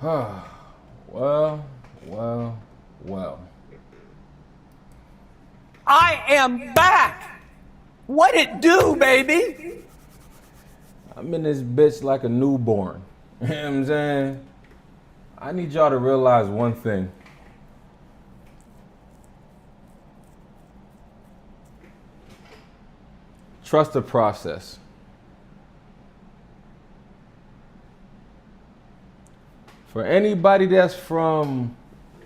Well, well, well. I am back. What it do, baby? I'm in this bitch like a newborn. You know what I'm saying? I need y'all to realize one thing. Trust the process. For anybody that's from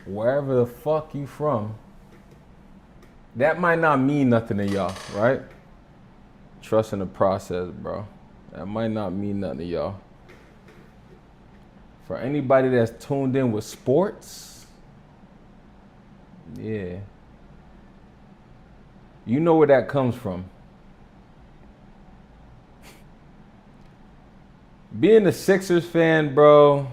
wherever the fuck you from, that might not mean nothing to y'all, right? Trust in the process, bro. That might not mean nothing to y'all. For anybody that's tuned in with sports, yeah. You know where that comes from. Being a Sixers fan, bro,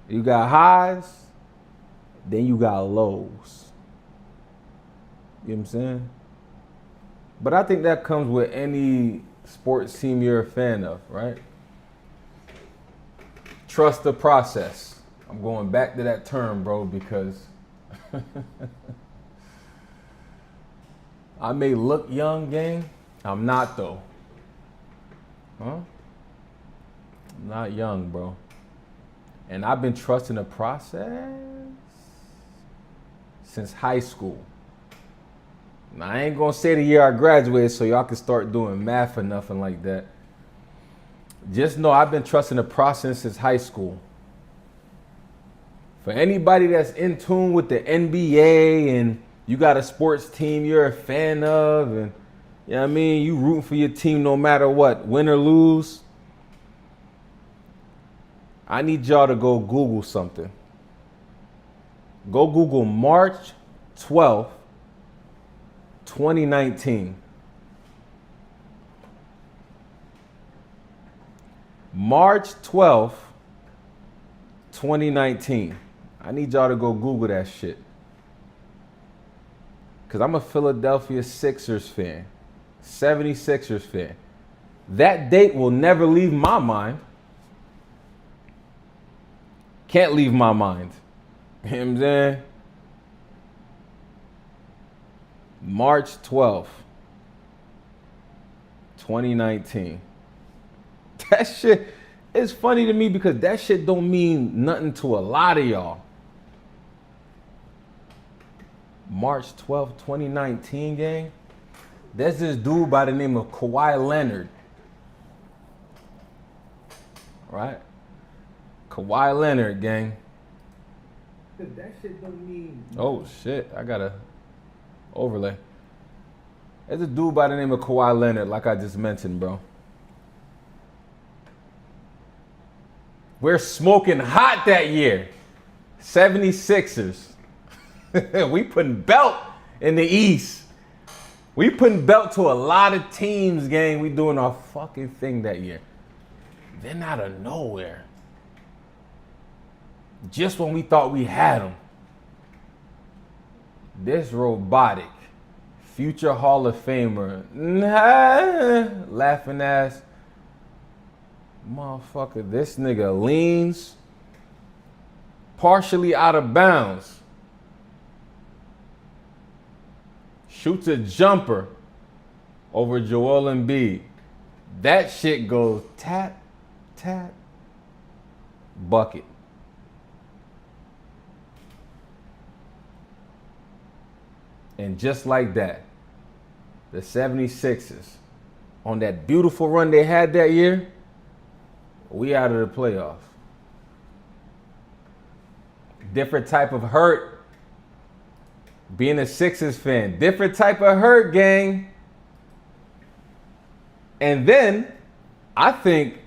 you got highs, then you got lows. You know what I'm saying? But I think that comes with any sports team you're a fan of, right? Trust the process. I'm going back to that term, bro, because I may look young, gang. I'm not, though. Huh? I'm not young, bro. And I've been trusting the process since high school. Now, I ain't gonna say the year I graduated so y'all can start doing math or nothing like that. Just know I've been trusting the process since high school. For anybody that's in tune with the NBA and you got a sports team you're a fan of, and you know what I mean, you rooting for your team no matter what, win or lose, I need y'all to go Google something. Go Google March 12th, 2019. March 12th, 2019. I need y'all to go Google that shit. Because I'm a Philadelphia Sixers fan. 76ers fan. That date will never leave my mind. Can't leave my mind. You know what I'm saying? March 12th, 2019. That shit is funny to me because that shit don't mean nothing to a lot of y'all. March 12th, 2019, gang. There's this dude by the name of Kawhi Leonard. Right? Kawhi Leonard, gang. That shit don't mean... Oh, shit. I got a overlay. There's a dude by the name of Kawhi Leonard, like I just mentioned, bro. We're smoking hot that year. 76ers. We putting belt in the East. We putting belt to a lot of teams, gang. We doing our fucking thing that year. Then out of nowhere, just when we thought we had them, this robotic, future Hall of Famer, laughing ass motherfucker, this nigga leans partially out of bounds, shoots a jumper over Jaulen Bigen. That shit goes tap, tap, bucket. And just like that, the 76ers, on that beautiful run they had that year, we out of the playoffs. Different type of hurt. Being a Sixers fan, different type of hurt, gang. And then, I think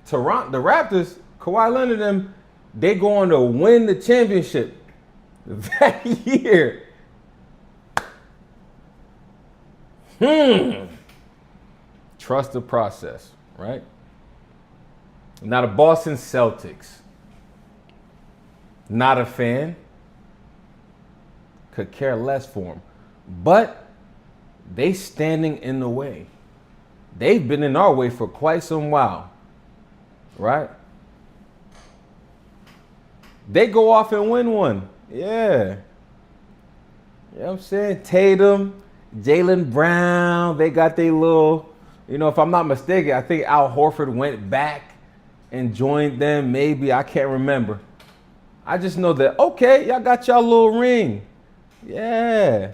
Toronto, the Raptors, Kawhi Leonard, them, they go on to win the championship that year. Trust the process, right? Now the Boston Celtics. Not a fan. Could care less for them. But they standing in the way. They've been in our way for quite some while, right? They go off and win one. Yeah. You know what I'm saying? Tatum, Jaulen Brown, they got their little, if I'm not mistaken, I think Al Horford went back and joined them. Maybe, I can't remember. I just know that, okay, y'all got y'all little ring. Yeah.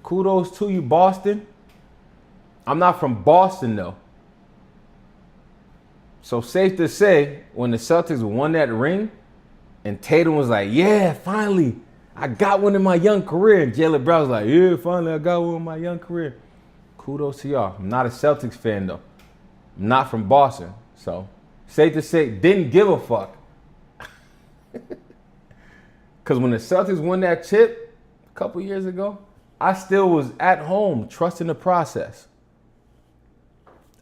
Kudos to you, Boston. I'm not from Boston, though. So safe to say, when the Celtics won that ring, and Tatum was like, yeah, finally, I got one in my young career. And Jaylen Brown was like, yeah, finally, I got one in my young career. Kudos to y'all. I'm not a Celtics fan, though. I'm not from Boston. So safe to say, didn't give a fuck. Because when the Celtics won that chip a couple years ago, I still was at home trusting the process.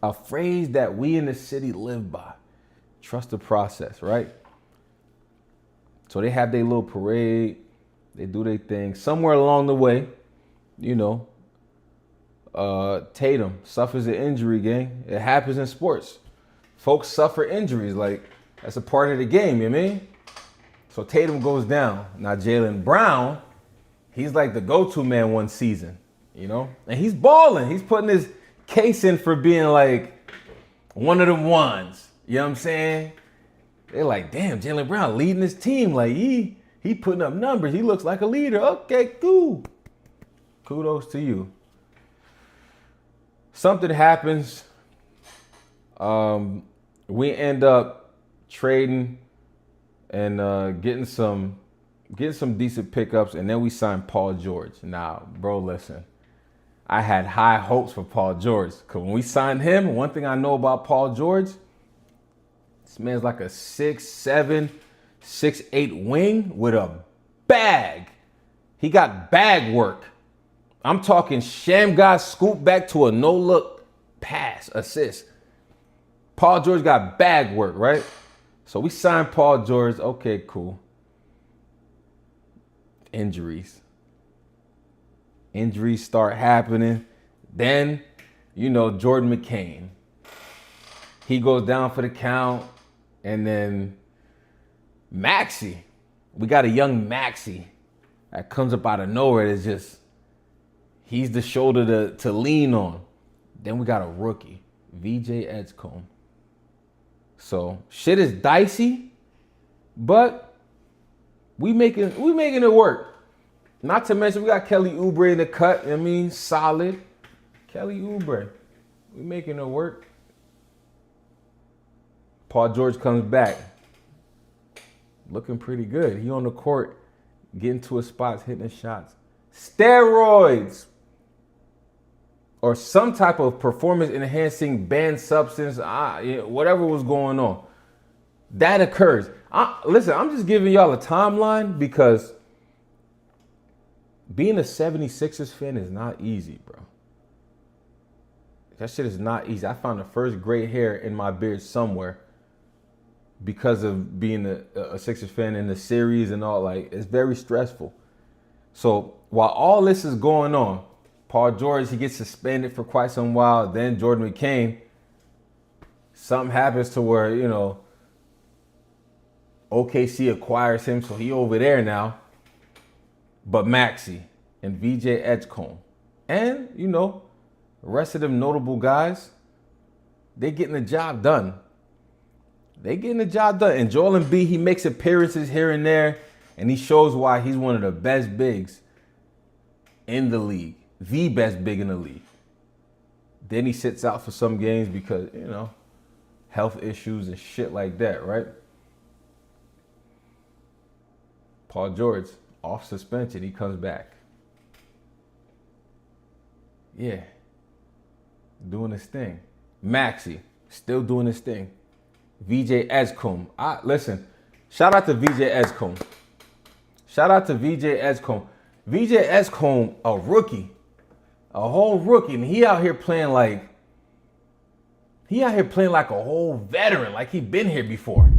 A phrase that we in the city live by. Trust the process, right? So they have their little parade. They do their thing. Somewhere along the way, Tatum suffers an injury, gang. It happens in sports. Folks suffer injuries. Like, that's a part of the game, you know what I mean? So Tatum goes down. Now Jaylen Brown, he's like the go-to man one season, And he's balling. He's putting his case in for being like one of them ones. You know what I'm saying? They're like, damn, Jaylen Brown leading his team. Like, he putting up numbers. He looks like a leader. Okay, cool. Kudos to you. Something happens. We end up trading and getting some decent pickups, and then we signed Paul George. Now, bro, listen. I had high hopes for Paul George. Because when we signed him, one thing I know about Paul George, this man's like a 6'7", 6'8" wing with a bag. He got bag work. I'm talking sham guy scoop back to a no-look pass, assist. Paul George got bag work, right? So we signed Paul George. Okay, cool. Injuries start happening. Then, Jordan McCain. He goes down for the count. And then Maxey. We got a young Maxey that comes up out of nowhere. It's just, he's the shoulder to lean on. Then we got a rookie, VJ Edgecombe. So shit is dicey, but we making it work. Not to mention we got Kelly Oubre in the cut. Solid. Kelly Oubre. We making it work. Paul George comes back. Looking pretty good. He on the court, getting to his spots, hitting his shots. Steroids or some type of performance-enhancing banned substance, whatever was going on. That occurs. Listen, I'm just giving y'all a timeline because being a 76ers fan is not easy, bro. That shit is not easy. I found the first gray hair in my beard somewhere because of being a Sixers fan in the series and all. Like, it's very stressful. So while all this is going on, Paul George, he gets suspended for quite some while. Then Jordan McCain, something happens to where, OKC acquires him, so he over there now. But Maxey and VJ Edgecombe and, the rest of them notable guys, they getting the job done. And Jaulen B, he makes appearances here and there, and he shows why he's one of the best bigs in the league. The best big in the league. Then he sits out for some games because, health issues and shit like that, right? Paul George, off suspension, he comes back. Yeah. Doing his thing. Maxey, still doing his thing. VJ Edgecombe. Listen, shout out to VJ Edgecombe. VJ Edgecombe, a rookie. A whole rookie. And he out here playing like a whole veteran, like he been here before.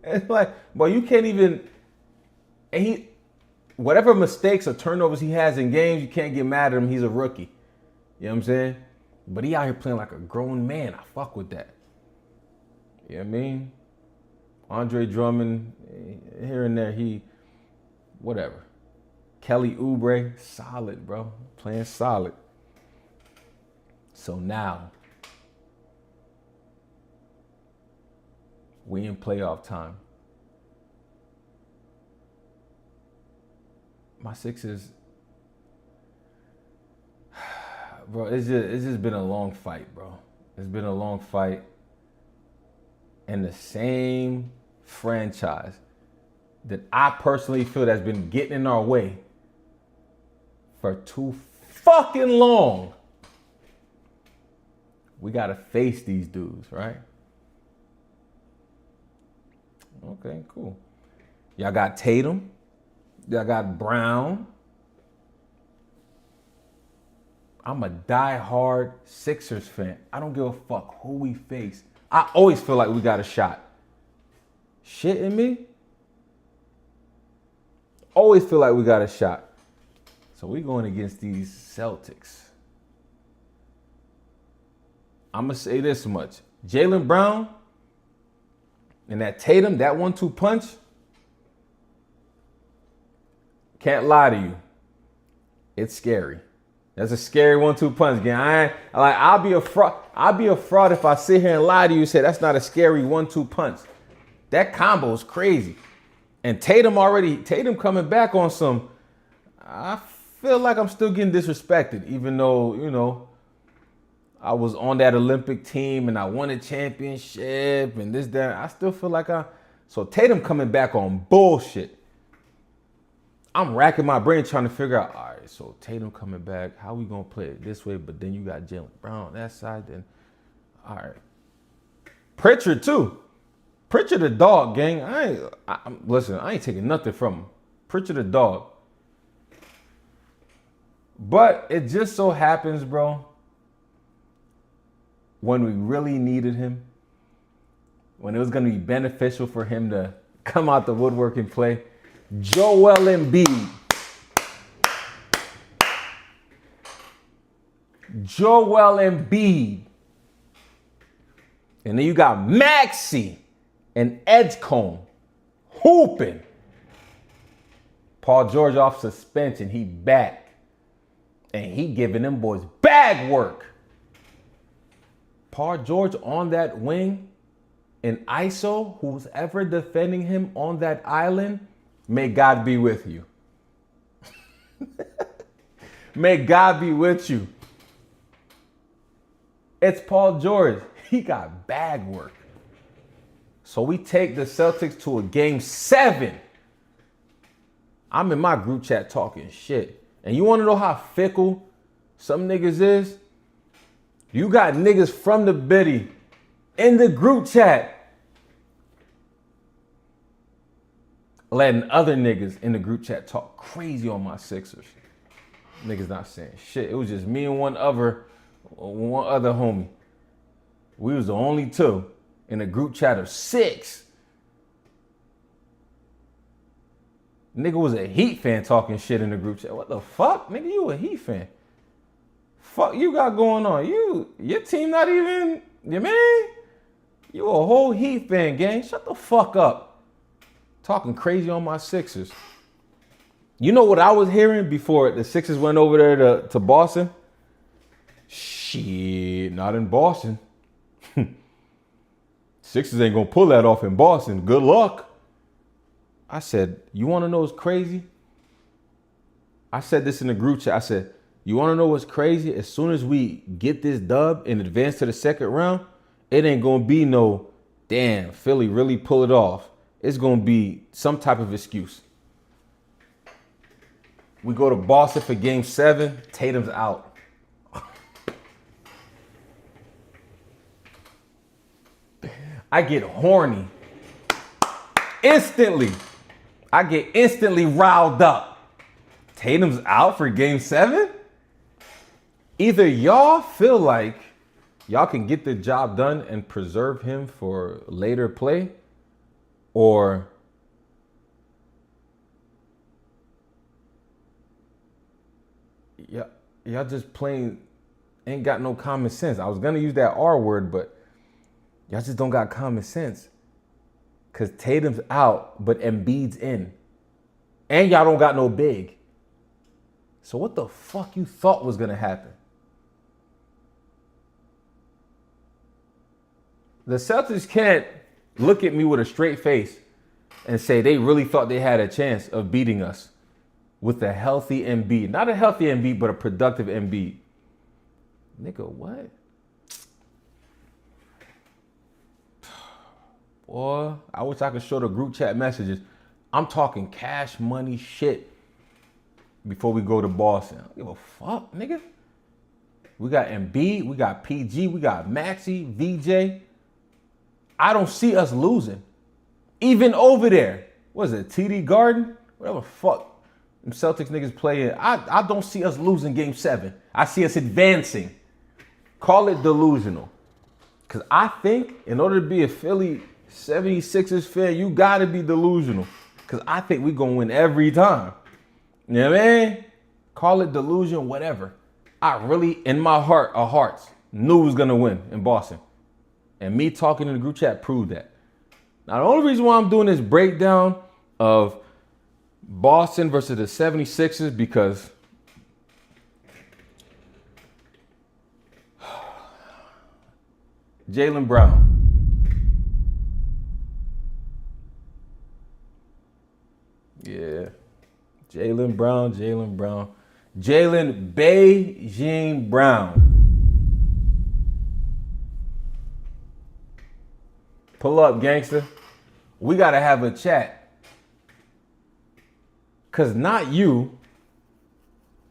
It's like, boy, you can't even, and whatever mistakes or turnovers he has in games, you can't get mad at him. He's a rookie. You know what I'm saying? But he out here playing like a grown man. I fuck with that. You know what I mean? Andre Drummond, here and there, whatever. Kelly Oubre, solid, bro. Playing solid. So now, we in playoff time. My Sixers, bro, it's just been a long fight, bro. It's been a long fight. And the same franchise that I personally feel that's been getting in our way for too fucking long. We got to face these dudes, right? Okay, cool. Y'all got Tatum. Y'all got Brown. I'm a diehard Sixers fan. I don't give a fuck who we face. I always feel like we got a shot. Shitting me? Always feel like we got a shot. So we going against these Celtics. I'm going to say this much. Jaylen Brown and that Tatum, that 1-2 punch, can't lie to you. It's scary. That's a scary 1-2 punch, gang. I'll be a fraud. I'll be a fraud if I sit here and lie to you and say that's not a scary 1-2 punch. That combo is crazy. And Tatum coming back on some, I feel like I'm still getting disrespected, even though, you know, I was on that Olympic team and I won a championship and this, that. I still feel like so Tatum coming back on bullshit. I'm racking my brain trying to figure out, all right, so Tatum coming back, how we going to play it this way? But then you got Jaylen Brown on that side. Then, all right. Pritchard, too. Pritchard the dog, gang. Listen, I ain't taking nothing from him. Pritchard the dog. But it just so happens, bro, when we really needed him, when it was going to be beneficial for him to come out the woodwork and play, Jaulen Bigen. Jaulen Bigen. And then you got Maxey and Edgecombe hooping. Paul George off suspension. He back. And he giving them boys bag work. Paul George on that wing and ISO, who's ever defending him on that island, may God be with you. May God be with you. It's Paul George. He got bag work. So we take the Celtics to a game 7. I'm in my group chat talking shit. And you want to know how fickle some niggas is? You got niggas from the biddy in the group chat letting other niggas in the group chat talk crazy on my Sixers. Niggas not saying shit. It was just me and one other homie. We was the only two in a group chat of 6. Nigga was a Heat fan talking shit in the group chat. What the fuck? Nigga, you a Heat fan. Fuck you got going on? Your team not even, you mean? You a whole Heat fan, gang. Shut the fuck up. Talking crazy on my Sixers. You know what I was hearing before the Sixers went over there to Boston? Shit, not in Boston. Sixers ain't gonna pull that off in Boston. Good luck. I said, you wanna know what's crazy? I said this in the group chat. I said, you wanna know what's crazy? As soon as we get this dub and advance to the second round, it ain't gonna be no, damn, Philly really pull it off. It's gonna be some type of excuse. We go to Boston for game 7, Tatum's out. I get horny. Instantly. I get instantly riled up. Tatum's out for game 7? Either y'all feel like y'all can get the job done and preserve him for later play, or y'all just playing ain't got no common sense. I was gonna use that R word, but y'all just don't got common sense. Cause Tatum's out, but Embiid's in. And y'all don't got no big. So what the fuck you thought was gonna happen? The Celtics can't look at me with a straight face and say they really thought they had a chance of beating us with a healthy Embiid. Not a healthy Embiid, but a productive Embiid. Nigga, what? Boy, I wish I could show the group chat messages. I'm talking cash money shit before we go to Boston. I don't give a fuck, nigga. We got Embiid, we got PG, we got Maxey, VJ. I don't see us losing. Even over there. What is it, TD Garden? Whatever the fuck them Celtics niggas playing. I don't see us losing game 7. I see us advancing. Call it delusional. Because I think in order to be a Philly 76ers fan, you got to be delusional. Because I think we're going to win every time. You know what I mean? Call it delusion, whatever. I really, in my heart of hearts, knew we was going to win in Boston. And me talking in the group chat proved that. Now, the only reason why I'm doing this breakdown of Boston versus the 76ers because Jaylen Brown. Yeah. Jaylen Brown. Jaulen Bigen Brown. Pull up, gangster. We got to have a chat. Because not you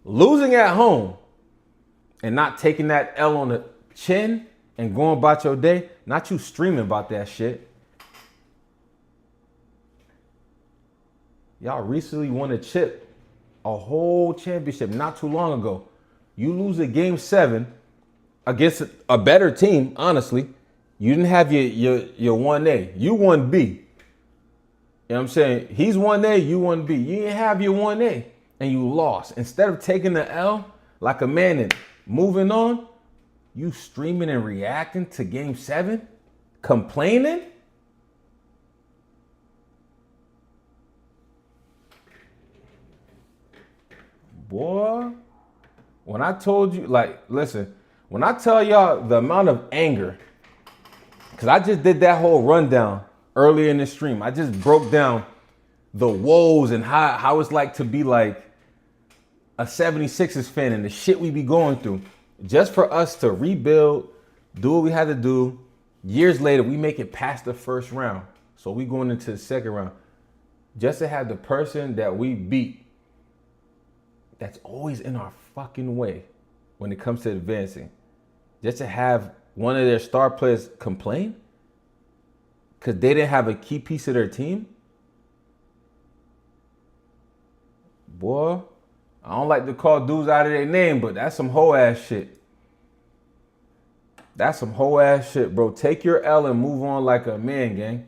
losing at home and not taking that L on the chin and going about your day, not you streaming about that shit. Y'all recently won a chip, a whole championship not too long ago. You lose a game 7 against a better team, honestly. You didn't have your 1A. You 1B. You know what I'm saying? He's 1A, you 1B. You didn't have your 1A and you lost. Instead of taking the L like a man and moving on, you streaming and reacting to game 7? Complaining? Boy, when I told you, like, listen, when I tell y'all the amount of anger, because I just did that whole rundown earlier in the stream. I just broke down the woes and how it's like to be like a 76ers fan and the shit we be going through. Just for us to rebuild, do what we had to do. Years later, we make it past the first round. So we going into the second round. Just to have the person that we beat that's always in our fucking way when it comes to advancing. Just to have one of their star players complain because they didn't have a key piece of their team. Boy, I don't like to call dudes out of their name, but that's some hoe ass shit. That's some hoe ass shit, bro. Take your L and move on like a man, gang.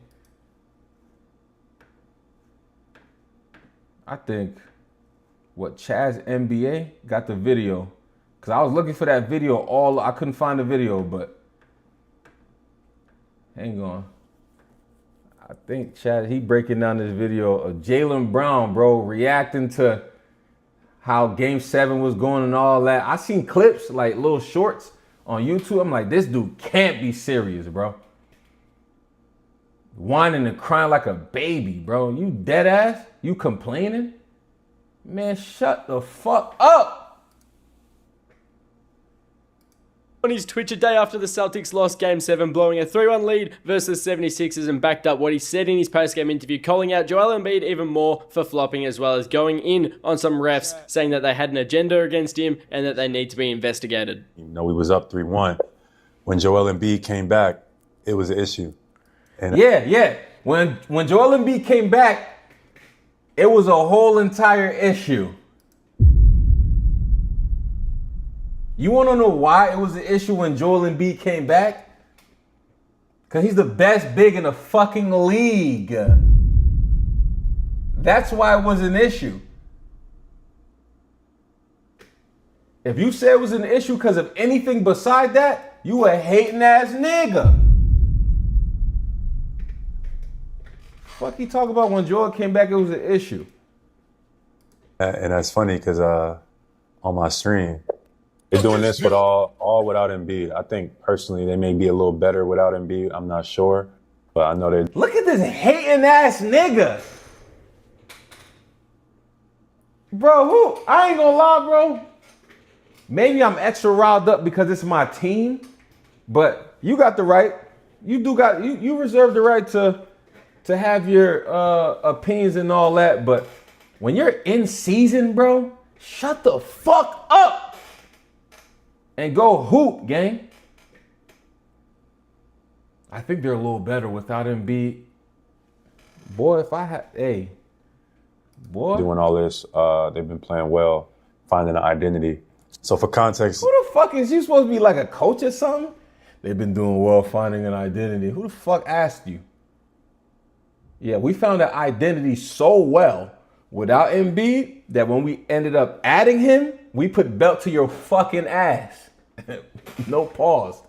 I think Chaz NBA got the video. Because I was looking for that video I couldn't find the video, but hang on. I think Chaz, he breaking down this video of Jaylen Brown, bro, reacting to how game 7 was going and all that. I seen clips, like little shorts on YouTube. I'm like, this dude can't be serious, bro. Whining and crying like a baby, bro. You dead ass? You complaining? Man, shut the fuck up. On his Twitch a day after the Celtics lost Game 7, blowing a 3-1 lead versus 76ers, and backed up what he said in his post-game interview, calling out Joel Embiid even more for flopping, as well as going in on some refs, saying that they had an agenda against him and that they need to be investigated. You know, we was up 3-1. When Joel Embiid came back, it was an issue. And Yeah. When Joel Embiid came back, it was a whole entire issue. You want to know why it was an issue when Joel Embiid came back? Because he's the best big in the fucking league. That's why it was an issue. If you say it was an issue because of anything beside that, you a hating ass nigga. Fuck you talk about when Joel came back, it was an issue. And that's funny because on my stream, they're doing this with all without Embiid. I think personally they may be a little better without Embiid. I'm not sure, but I know they. Look at this hating ass nigga. Bro, I ain't gonna lie, bro. Maybe I'm extra riled up because it's my team, but you got the right. You reserve the right to have your opinions and all that, but when you're in season, bro, shut the fuck up and go hoop, gang. I think they're a little better without Embiid. Boy, if I had, boy. Doing all this, they've been playing well, finding an identity. So for context, Who the fuck is you supposed to be like a coach or something? They've been doing well finding an identity. Who the fuck asked you? Yeah, we found an identity so well without Embiid that when we ended up adding him, we put belt to your fucking ass. No pause.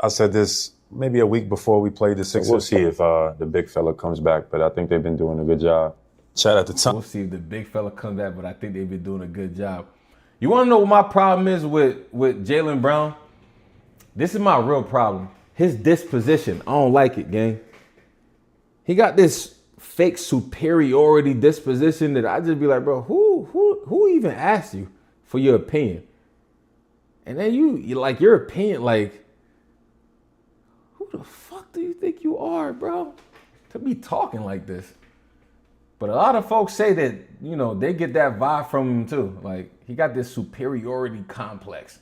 I said this maybe a week before we played the Sixers. We'll see if the big fella comes back, but I think they've been doing a good job. Chat at the time. We'll see if the big fella comes back, but I think they've been doing a good job. You want to know what my problem is with Jaylen Brown? This is my real problem. His disposition. I don't like it, gang. He got this fake superiority disposition that I just be like, bro, who even asked you for your opinion? And then you like your opinion, like, who the fuck do you think you are, bro, to be talking like this? But a lot of folks say that, you know, they get that vibe from him too. Like, he got this superiority complex.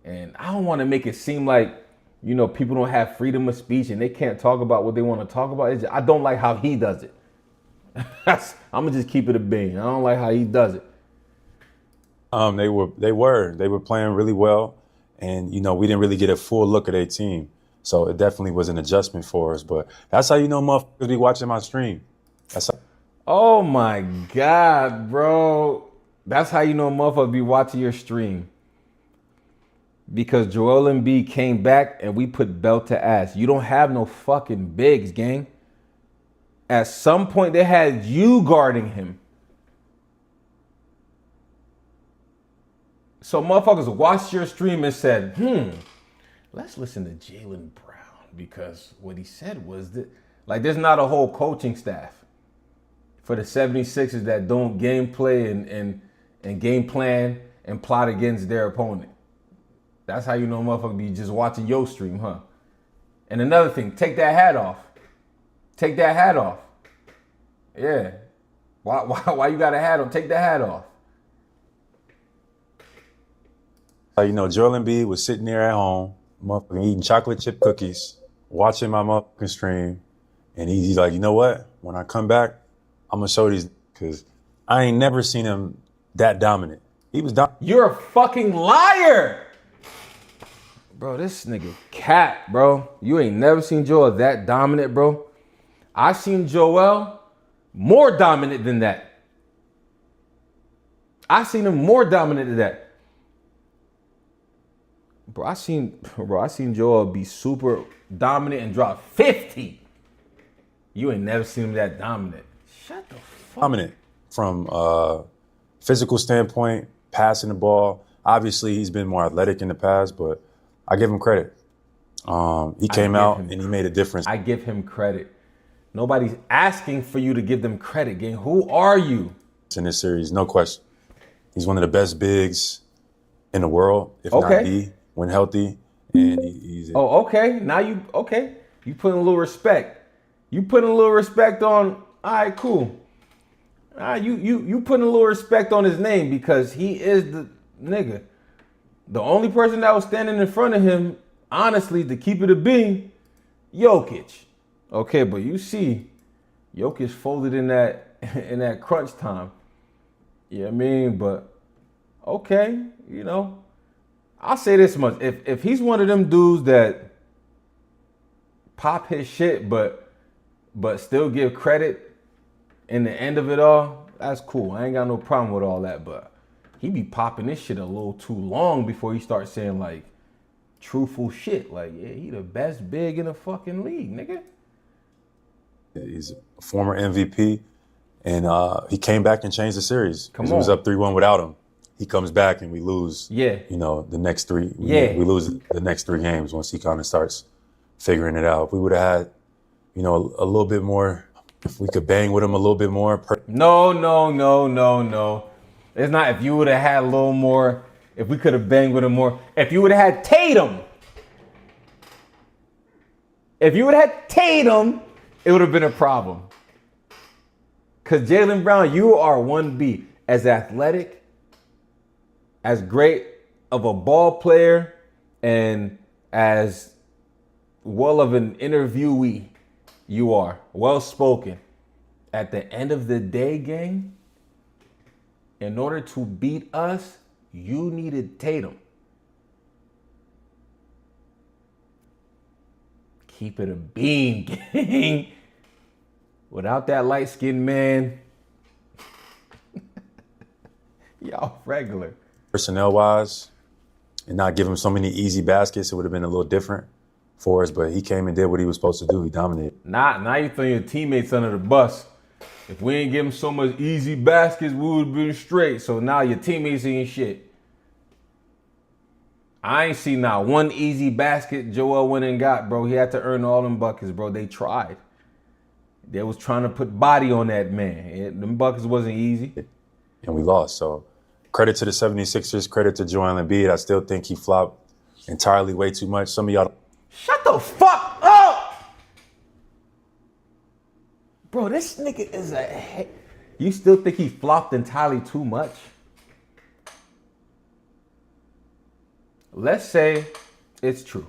And I don't want to make it seem like, you know, people don't have freedom of speech and they can't talk about what they want to talk about. I don't like how he does it. I'm going to just keep it a bean. I don't like how he does it. They were playing really well. And, you know, we didn't really get a full look at their team. So it definitely was an adjustment for us. But that's how you know motherfuckers be watching my stream. Oh my God, bro. That's how you know motherfuckers be watching your stream. Because Jaulen Bigen came back and we put belt to ass. You don't have no fucking bigs, gang. At some point they had you guarding him. So motherfuckers watched your stream and said, let's listen to Jaylen Brown. Because what he said was that, like, there's not a whole coaching staff for the 76ers that don't gameplay and game plan and plot against their opponent. That's how you know motherfucker be just watching your stream, huh? And another thing, take that hat off. Take that hat off. Yeah. Why you got a hat on? Take the hat off. You know, Jaulen Bigen was sitting there at home, motherfucking eating chocolate chip cookies, watching my motherfucking stream. And he's like, you know what? When I come back, I'm going to show these, because I ain't never seen him that dominant. He was dominant. You're a fucking liar. Bro, this nigga cat, bro. You ain't never seen Joel that dominant, bro. I seen Joel more dominant than that. I seen him more dominant than that. Bro, I seen Joel be super dominant and drop 50. You ain't never seen him that dominant. Shut the fuck up. Dominant from a physical standpoint, passing the ball. Obviously, he's been more athletic in the past, but I give him credit. He came out and he made a difference. I give him credit. Nobody's asking for you to give them credit, gang. Who are you? In this series, no question. He's one of the best bigs in the world, if not the, when healthy. And he's okay. Now you putting a little respect. You putting a little respect on, all right, cool. You putting a little respect on his name because he is the nigga. The only person that was standing in front of him, honestly, to keep it a bean, Jokic. Okay, but you see, Jokic folded in that crunch time. You know what I mean? But okay, you know, I'll say this much. If he's one of them dudes that pop his shit, but still give credit in the end of it all, that's cool. I ain't got no problem with all that, but he be popping this shit a little too long before he starts saying like truthful shit. Like, yeah, he the best big in the fucking league, nigga. He's a former MVP, and he came back and changed the series. Come It was on. up 3-1 without him. He comes back and we lose. Yeah. You know, the next three. Yeah. We lose the next 3 games once he kind of starts figuring it out. If we would have had, you know, a little bit more, if we could bang with him a little bit more. No. It's not if you would have had a little more, if we could have banged with him more. If you would have had Tatum. If you would have had Tatum, it would have been a problem. Because Jaylen Brown, you are 1B. As athletic, as great of a ball player, and as well of an interviewee you are. Well spoken. At the end of the day, gang, in order to beat us, you needed Tatum. Keep it a beam, gang. Without that light-skinned man, y'all regular. Personnel-wise, and not give him so many easy baskets, it would have been a little different for us. But he came and did what he was supposed to do. He dominated. Now you throwing your teammates under the bus. If we ain't give him so much easy baskets, we would have been straight. So now your teammates ain't shit. I ain't seen not one easy basket Joel went and got, bro. He had to earn all them buckets, bro. They tried. They was trying to put body on that man. Them buckets wasn't easy. And we lost. So credit to the 76ers, credit to Jaulen Bigen. I still think he flopped entirely way too much. Some of y'all. Shut the fuck up! Bro, this nigga is a... You still think he flopped entirely too much? Let's say it's true.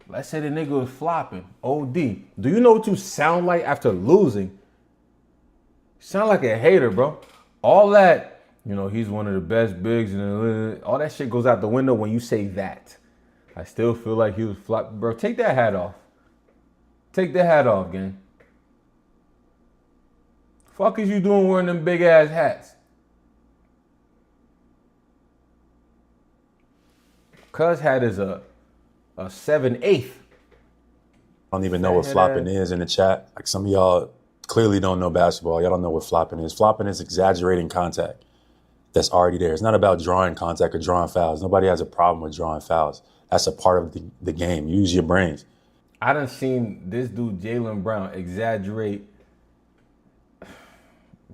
Let's say the nigga was flopping. OD. Do you know what you sound like after losing? You sound like a hater, bro. All that, you know, he's one of the best bigs, and all that shit goes out the window when you say that. I still feel like he was flopping. Bro, take that hat off. Take the hat off, gang. Fuck is you doing wearing them big ass hats? Cuz hat is a 7/8. I don't even know what flopping is in the chat. Like some of y'all clearly don't know basketball. Y'all don't know what flopping is. Flopping is exaggerating contact that's already there. It's not about drawing contact or drawing fouls. Nobody has a problem with drawing fouls. That's a part of the game. Use your brains. I done seen this dude, Jaylen Brown, exaggerate.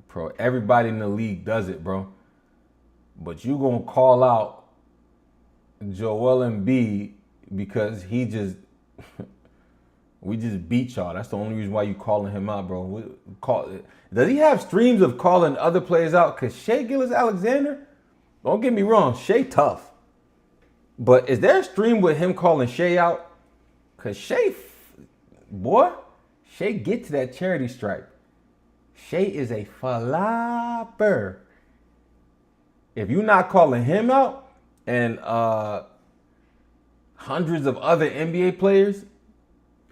Bro, everybody in the league does it, bro. But you gonna call out Joel Bigen because he just... We just beat y'all. That's the only reason why you calling him out, bro. Does he have streams of calling other players out? Because Shai Gilgeous-Alexander, don't get me wrong, Shai tough. But is there a stream with him calling Shai out? Because Shai get to that charity stripe. Shai is a flopper. If you're not calling him out and hundreds of other NBA players,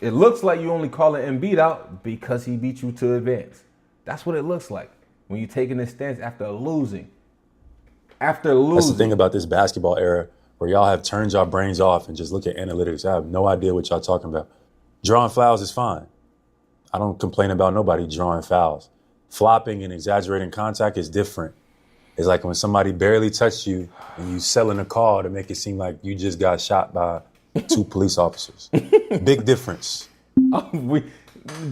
it looks like you only calling Embiid out because he beat you to advance. That's what it looks like when you're taking this stance after losing. That's the thing about this basketball era where y'all have turned y'all brains off and just look at analytics. I have no idea what y'all talking about. Drawing fouls is fine. I don't complain about nobody drawing fouls. Flopping and exaggerating contact is different. It's like when somebody barely touched you and you selling a call to make it seem like you just got shot by 2 police officers. Big difference.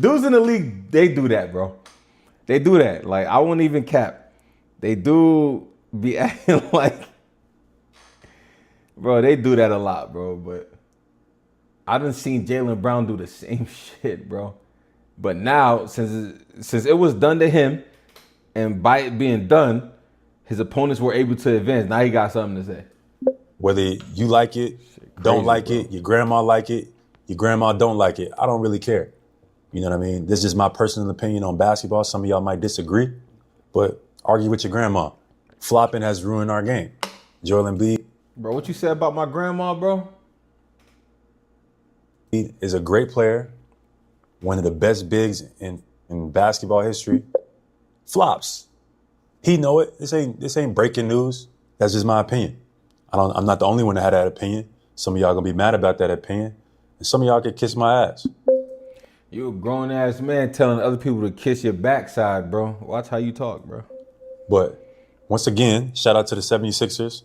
Dudes in the league, they do that, bro. They do that. Like, I won't even cap. They do be acting like, bro, they do that a lot, bro. But I done seen Jaylen Brown do the same shit, bro. But now, since it was done to him, and by it being done, his opponents were able to advance. Now he got something to say. Whether you like it, don't like it, your grandma like it, your grandma don't like it, I don't really care. You know what I mean? This is just my personal opinion on basketball. Some of y'all might disagree, but argue with your grandma. Flopping has ruined our game. Jaulen Bigen. Bro, what you said about my grandma, bro? He is a great player, one of the best bigs in basketball history. Flops. He know it. This ain't breaking news. That's just my opinion. I'm not the only one that had that opinion. Some of y'all gonna be mad about that opinion, and some of y'all could kiss my ass. You a grown ass man telling other people to kiss your backside, bro. Watch how you talk, bro. But once again, shout out to the 76ers.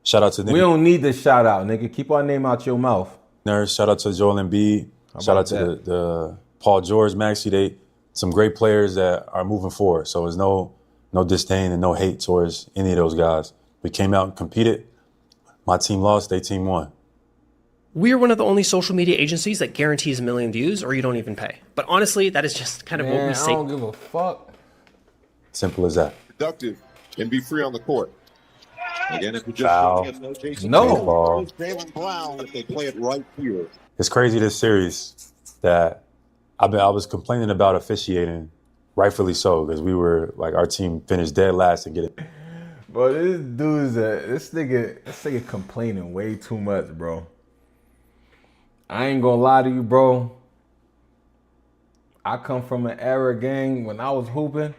Shout out to We don't need the shout out, nigga. Keep our name out your mouth. Nurse. Shout out to Jaulen Bigen. Shout out to the Paul George, Maxey. They some great players that are moving forward. So there's no disdain and no hate towards any of those guys. We came out and competed. My team lost, their team won. We're one of the only social media agencies that guarantees 1 million views or you don't even pay. But honestly, that is just kind of what we say. I don't give a fuck. Simple as that. Productive and be free on the court. Again, if we just Foul. No. Jaylen Brown, if they play it right here. It's crazy this series that I was complaining about officiating, rightfully so, because we were like our team finished dead last and get it. Bro, this dude is this nigga complaining way too much, bro. I ain't gonna lie to you, bro. I come from an era, gang, when I was hooping,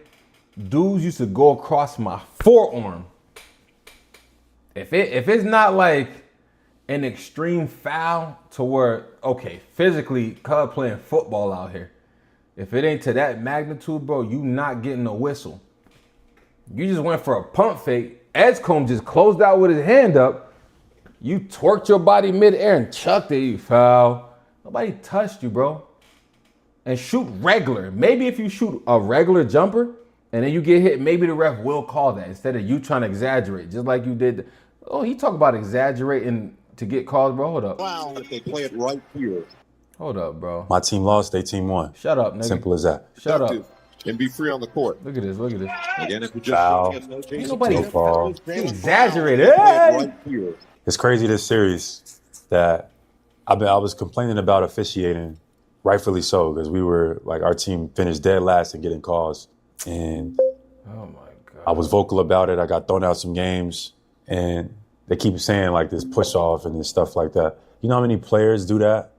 dudes used to go across my forearm. If it's not like an extreme foul to where, okay, physically, cuz playing football out here. If it ain't to that magnitude, bro, you not getting a whistle. You just went for a pump fake. Edgecombe just closed out with his hand up. You twerked your body midair and chucked it, you foul. Nobody touched you, bro. And shoot regular. Maybe if you shoot a regular jumper and then you get hit, maybe the ref will call that instead of you trying to exaggerate, just like you did. Oh, he talk about exaggerating to get called, bro. Hold up. Wow, if they play it right here. Hold up, bro. My team lost, their team won. Shut up, nigga. Simple as that. Shut up. And be free on the court. Look at this. Look at this. Again, if we just Foul. Ain't nobody exaggerated. Hey! It's crazy this series that I was complaining about officiating, rightfully so, because we were like our team finished dead last and getting calls. And Oh my God. I was vocal about it. I got thrown out some games, and they keep saying like this push off and this stuff like that. You know how many players do that?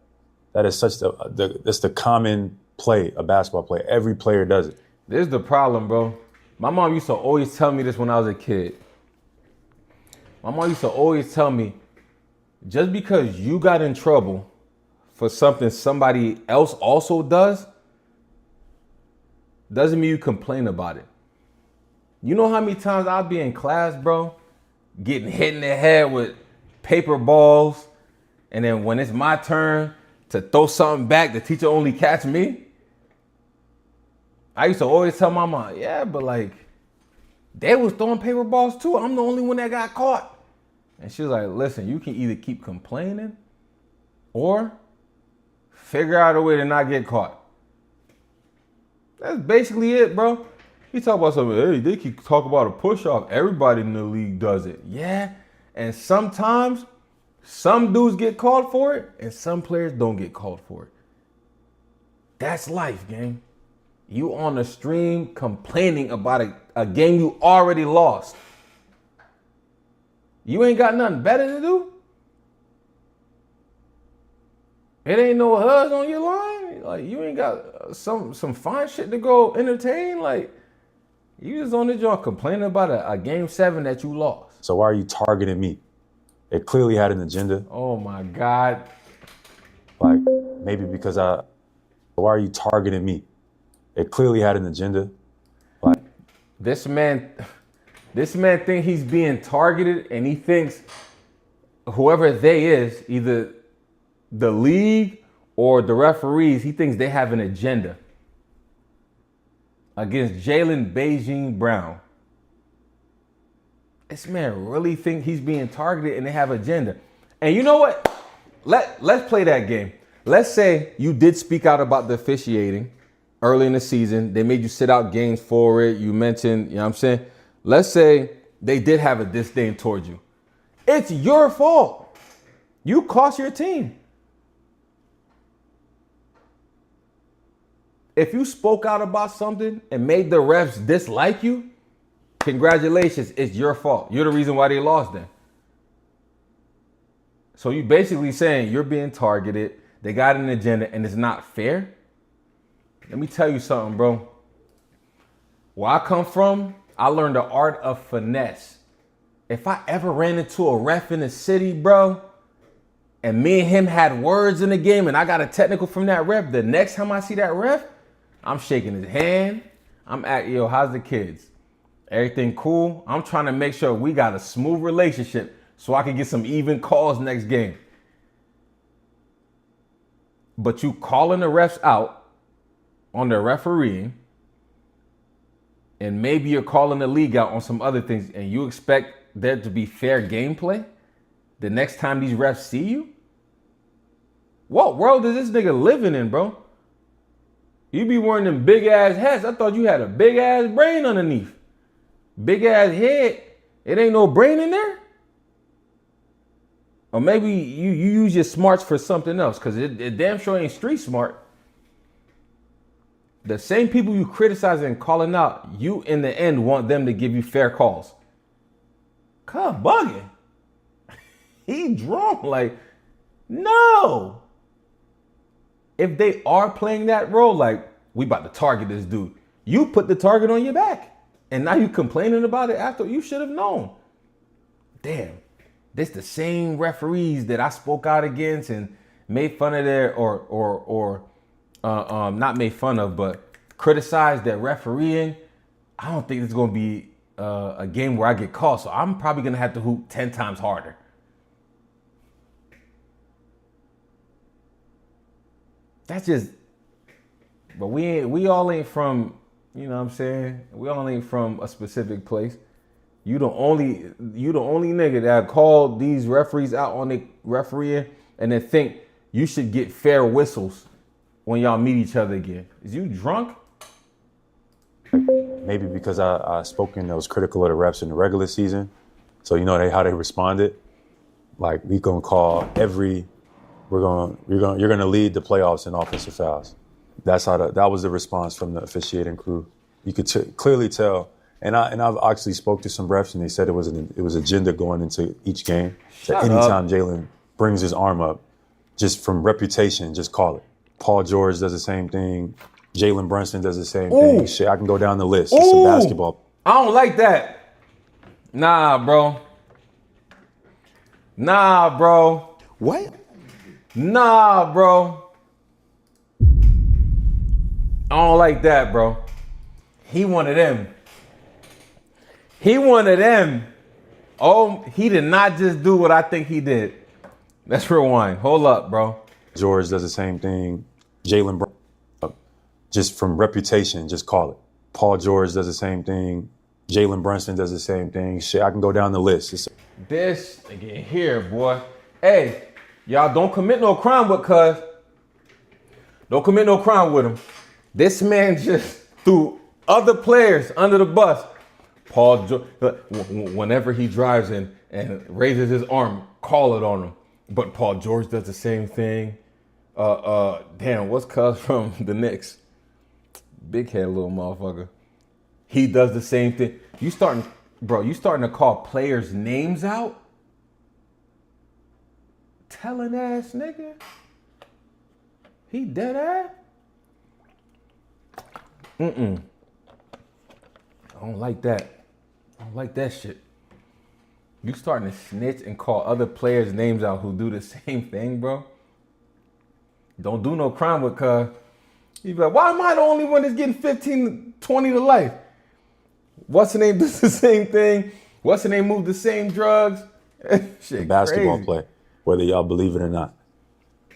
That is such that's the common play, a basketball play. Every player does it. This is the problem, bro. My mom used to always tell me this when I was a kid. My mom used to always tell me, just because you got in trouble for something somebody else also does, doesn't mean you complain about it. You know how many times I'll be in class, bro, getting hit in the head with paper balls, and then when it's my turn to throw something back, the teacher only catch me? I used to always tell my mom, yeah, but like, they was throwing paper balls too. I'm the only one that got caught. And she was like, listen, you can either keep complaining or figure out a way to not get caught. That's basically it, bro. You talk about something, hey, they keep talking about a push-off. Everybody in the league does it. Yeah, and sometimes some dudes get called for it and some players don't get called for it. That's life, gang. You on the stream complaining about a game you already lost. You ain't got nothing better to do? It ain't no hugs on your line? Like, you ain't got some fine shit to go entertain? Like, you just on the joint complaining about a game 7 that you lost. So why are you targeting me? It clearly had an agenda. Oh my God. Like, maybe because why are you targeting me? It clearly had an agenda. Like, This man think he's being targeted, and he thinks whoever they is, either the league or the referees, he thinks they have an agenda against Jaulen Bigen Brown. This man really think he's being targeted and they have agenda. And you know what? Let's play that game. Let's say you did speak out about the officiating early in the season. They made you sit out games for it. You mentioned, you know what I'm saying? Let's say they did have a disdain towards you. It's your fault. You cost your team. If you spoke out about something and made the refs dislike you, congratulations, it's your fault. You're the reason why they lost then. So you basically saying you're being targeted, they got an agenda, and it's not fair? Let me tell you something, bro. Where I come from, I learned the art of finesse. If I ever ran into a ref in the city, bro, and me and him had words in the game and I got a technical from that ref, the next time I see that ref, I'm shaking his hand. I'm at, yo, how's the kids? Everything cool? I'm trying to make sure we got a smooth relationship so I can get some even calls next game. But you calling the refs out on their refereeing, and maybe you're calling the league out on some other things, and you expect there to be fair gameplay the next time these refs see you? What world is this nigga living in, bro? You be wearing them big ass hats. I thought you had a big ass brain underneath. Big ass head. It ain't no brain in there? Or maybe you use your smarts for something else, because it damn sure ain't street smart. The same people you criticizing and calling out, you in the end want them to give you fair calls. Cub bugging. He drunk. Like, no. If they are playing that role, like, we about to target this dude, you put the target on your back. And now you complaining about it after you should have known. Damn. This the same referees that I spoke out against and made fun of their, not made fun of, but criticized their refereeing. I don't think it's going to be a game where I get caught. So I'm probably going to have to hoop 10 times harder. That's just, but we all ain't from, you know what I'm saying? We all ain't from a specific place. You the only nigga that called these referees out on the refereeing and then think you should get fair whistles when y'all meet each other again. Is you drunk? Maybe because I spoken that was critical of the refs in the regular season. So you know how they responded. Like, we gonna call you're gonna lead the playoffs in offensive fouls. That's how that was the response from the officiating crew. You could clearly tell. And I've actually spoke to some refs and they said it was agenda going into each game. That anytime Jaylen brings his arm up, just from reputation, just call it. Paul George does the same thing. Jalen Brunson does the same thing. Shit, I can go down the list. It's some basketball. I don't like that. Nah, bro. What? Nah, bro. I don't like that, bro. He one of them. Oh, he did not just do what I think he did. Let's rewind. Hold up, bro. George does the same thing. Jalen Brunson, just from reputation, just call it. Paul George does the same thing. Jalen Brunson does the same thing. Shit, I can go down the list. This nigga here, boy. Hey, y'all don't commit no crime with cuz. Don't commit no crime with him. This man just threw other players under the bus. Paul George, whenever he drives in and raises his arm, call it on him. But Paul George does the same thing. Damn, what's cuz from the Knicks? Big head little motherfucker. He does the same thing. You starting to call players' names out? Telling ass nigga. He dead ass? I don't like that. I don't like that shit. You starting to snitch and call other players' names out who do the same thing, bro? Don't do no crime with cuz. You be like, why am I the only one that's getting 15, 20 to life? What's the name does the same thing? What's the name move the same drugs? Shit, basketball crazy. play, whether y'all believe it or not.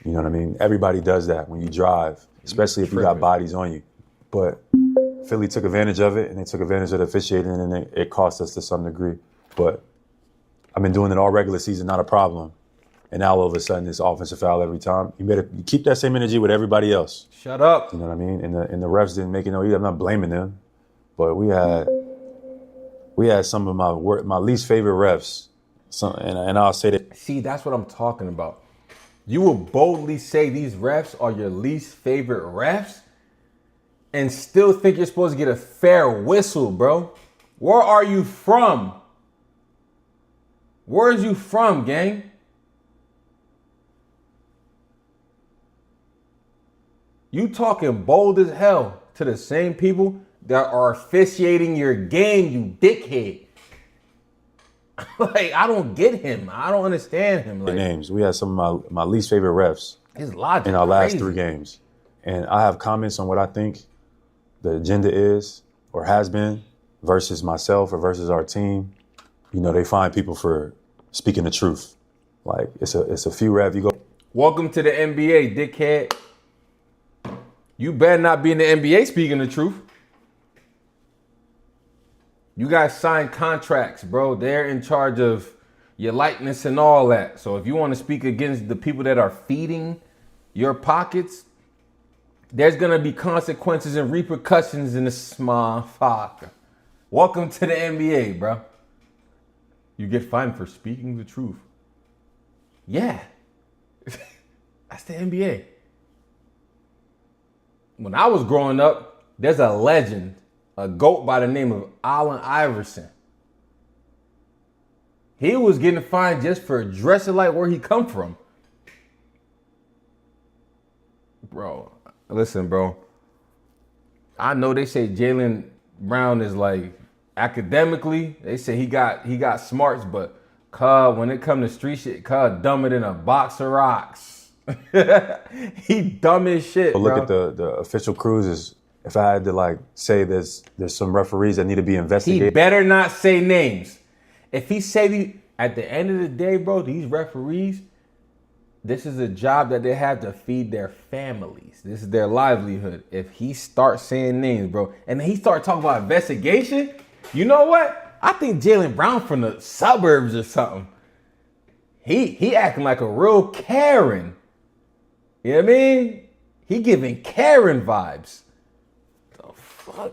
You know what I mean? Everybody does that when you drive, especially if you got bodies on you. But Philly took advantage of it, and they took advantage of the officiating, and it cost us to some degree. But I've been doing it all regular season, not a problem. And now all of a sudden, it's offensive foul every time. You keep that same energy with everybody else. Shut up. You know what I mean? And the refs didn't make it no easy. I'm not blaming them, but we had some of my least favorite refs. And I'll say that. See, that's what I'm talking about. You will boldly say these refs are your least favorite refs and still think you're supposed to get a fair whistle, bro. Where are you from? Where's you from, gang? You talking bold as hell to the same people that are officiating your game, you dickhead. Like, I don't get him. I don't understand him. Like, names. We had some of my least favorite refs his logic in our last crazy. 3 games. And I have comments on what I think the agenda is or has been versus myself or versus our team. You know, they find people for speaking the truth. Like, it's a few refs. You go, Welcome to the NBA, dickhead. You better not be in the NBA speaking the truth. You guys sign contracts, bro. They're in charge of your likeness and all that. So if you want to speak against the people that are feeding your pockets, there's going to be consequences and repercussions in this motherfucker. Welcome to the NBA, bro. You get fined for speaking the truth. Yeah. That's the NBA. When I was growing up, there's a legend, a GOAT by the name of Allen Iverson. He was getting fined just for dressing like where he come from. Bro, listen, bro. I know they say Jaylen Brown is like academically, they say he got smarts, but when it come to street shit, dumber than a box of rocks. He dumb as shit, look bro. at the official cruises. If I had to like say there's some referees that need to be He investigated. better not say names. If he say at the end of the day, bro, these referees, this is a job that they have to feed their families. This is their livelihood. If he starts saying names, bro, and then he start talking about investigation, you know what? I think Jaylen Brown from the suburbs or something. He acting like a real Karen. You know what I mean? He giving Karen vibes. The fuck?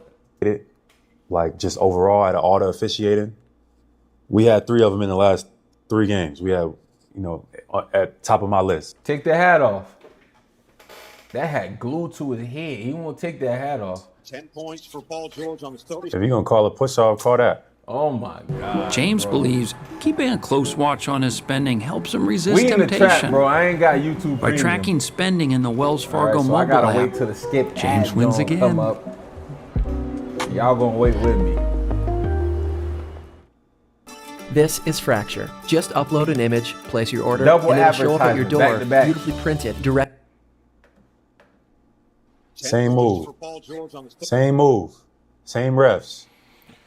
Like just overall out of all the officiating, we had 3 of them in the last 3 games. We had, you know, at top of my list. Take the hat off. That hat glued to his head. He won't take that hat off. 10 points for Paul George on the 30. If you're gonna call a push-off, call that. Oh my God. James believes keeping a close watch on his spending helps him resist We in the temptation. trap, bro. I ain't got YouTube By Premium. tracking spending in the Wells Fargo All right, so I mobile gotta app, wait till the skip James ad wins don't again. Come up. Y'all gonna wait with me. This is Fracture. Just upload an image, place your order, Double and it'll show up at your advertisement, door, back to back. beautifully printed, direct. 10 Same points move. for Paul George on the 30. Same move. Same refs.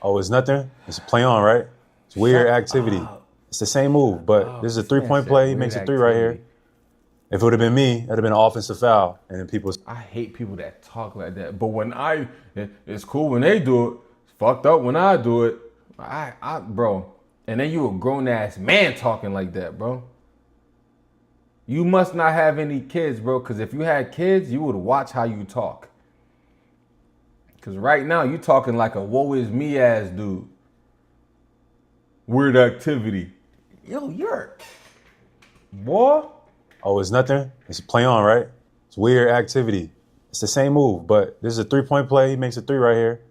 Oh, it's nothing? It's a play on, right? It's weird activity. It's the same move, but this is a this man 3-point said play. He weird makes a 3 right here. activity. If it would have been me, it'd have been an offensive foul. And then people, I hate people that talk like that. But when it's cool when they do it. It's fucked up when I do it. Bro. And then you a grown ass man talking like that, bro. You must not have any kids, bro. Because if you had kids, you would watch how you talk. Because right now, you talking like a woe is me ass dude. Weird activity. Yo, you're... Boy. oh, it's nothing? It's a play on, right? It's weird activity. It's the same move, but this is a 3-point play. He makes a 3 right here.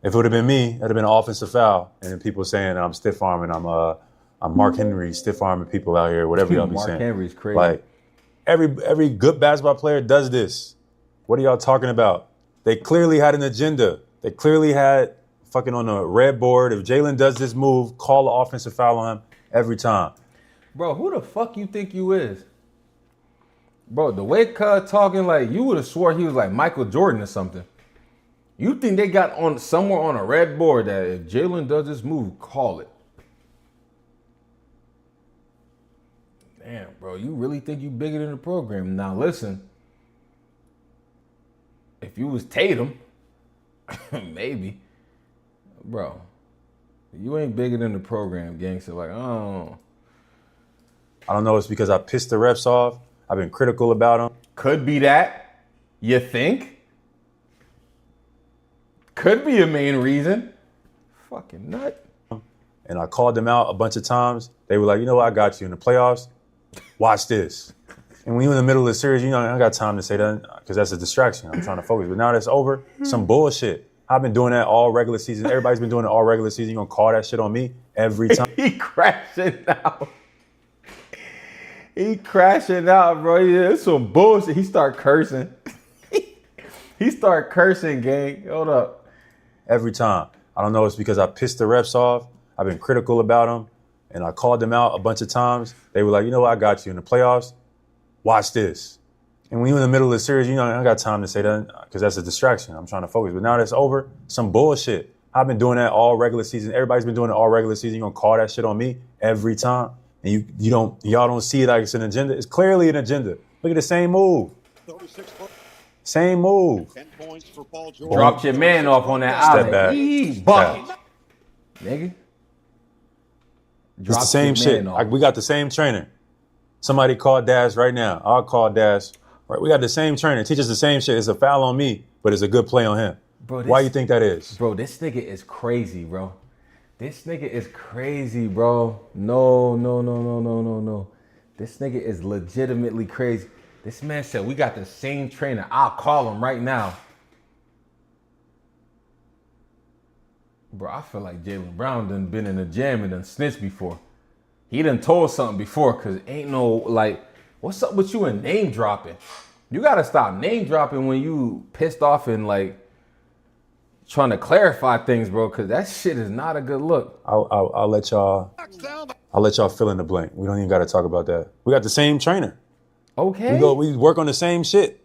If it would have been me, it'd have been an offensive foul. And then people saying I'm stiff arming, I'm Mark Henry, stiff arming people out here, whatever y'all be Mark saying. Henry's crazy. Like every good basketball player does this. What are y'all talking about? They clearly had an agenda. They clearly had fucking on the red board. If Jaylen does this move, call an offensive foul on him every time. Bro, who the fuck you think you is? Bro, the way Cuz talking, like, you would have swore he was like Michael Jordan or something. You think they got on somewhere on a red board that if Jaylen does this move, call it. Damn, bro, you really think you bigger than the program? Now listen, if you was Tatum, maybe, bro, you ain't bigger than the program, gangster. Like, oh, I don't know. It's because I pissed the refs off. I've been critical about them. could be that. You think? Could be a main reason. Fucking nut. And I called them out a bunch of times. They were like, you know what? I got you in the playoffs. Watch this. And when you're in the middle of the series, you know, I don't got time to say that because that's a distraction. I'm trying to focus. But now that's over, some bullshit. I've been doing that all regular season. Everybody's been doing it all regular season. You gonna call that shit on me every time? He crashing out. He crashing out, bro. Yeah, it's some bullshit. He start cursing. He start cursing, gang. Hold up. every time. I don't know if it's because I pissed the refs off. I've been critical about them, and I called them out a bunch of times. They were like, you know what, I got you in the playoffs. Watch this. And when you're in the middle of the series, you know, I don't got time to say that because that's a distraction. I'm trying to focus. But now that's over, some bullshit. I've been doing that all regular season. Everybody's been doing it all regular season. You're gonna call that shit on me every time, and y'all don't see it like it's an agenda. It's clearly an agenda. Look at the same move. Same move. 10 points for Paul George. Dropped your man off on that Step island. back. Bucket. Nigga. It's the same shit. We got the same trainer. Somebody call Dash right now. I'll call Dash. Right, we got the same trainer. Teach us the same shit. It's a foul on me, but it's a good play on him. Bro, why you think that is? Bro, this nigga is crazy, bro. This nigga is crazy, bro. No. This nigga is legitimately crazy. This man said, we got the same trainer. I'll call him right now. Bro, I feel like Jaylen Brown done been in the jam and done snitched before. He done told something before, because ain't no, like, what's up with you and name dropping? You got to stop name dropping when you pissed off and, like, trying to clarify things, bro, because that shit is not a good look. I'll let y'all fill in the blank. We don't even got to talk about that. We got the same trainer. Okay. We work on the same shit.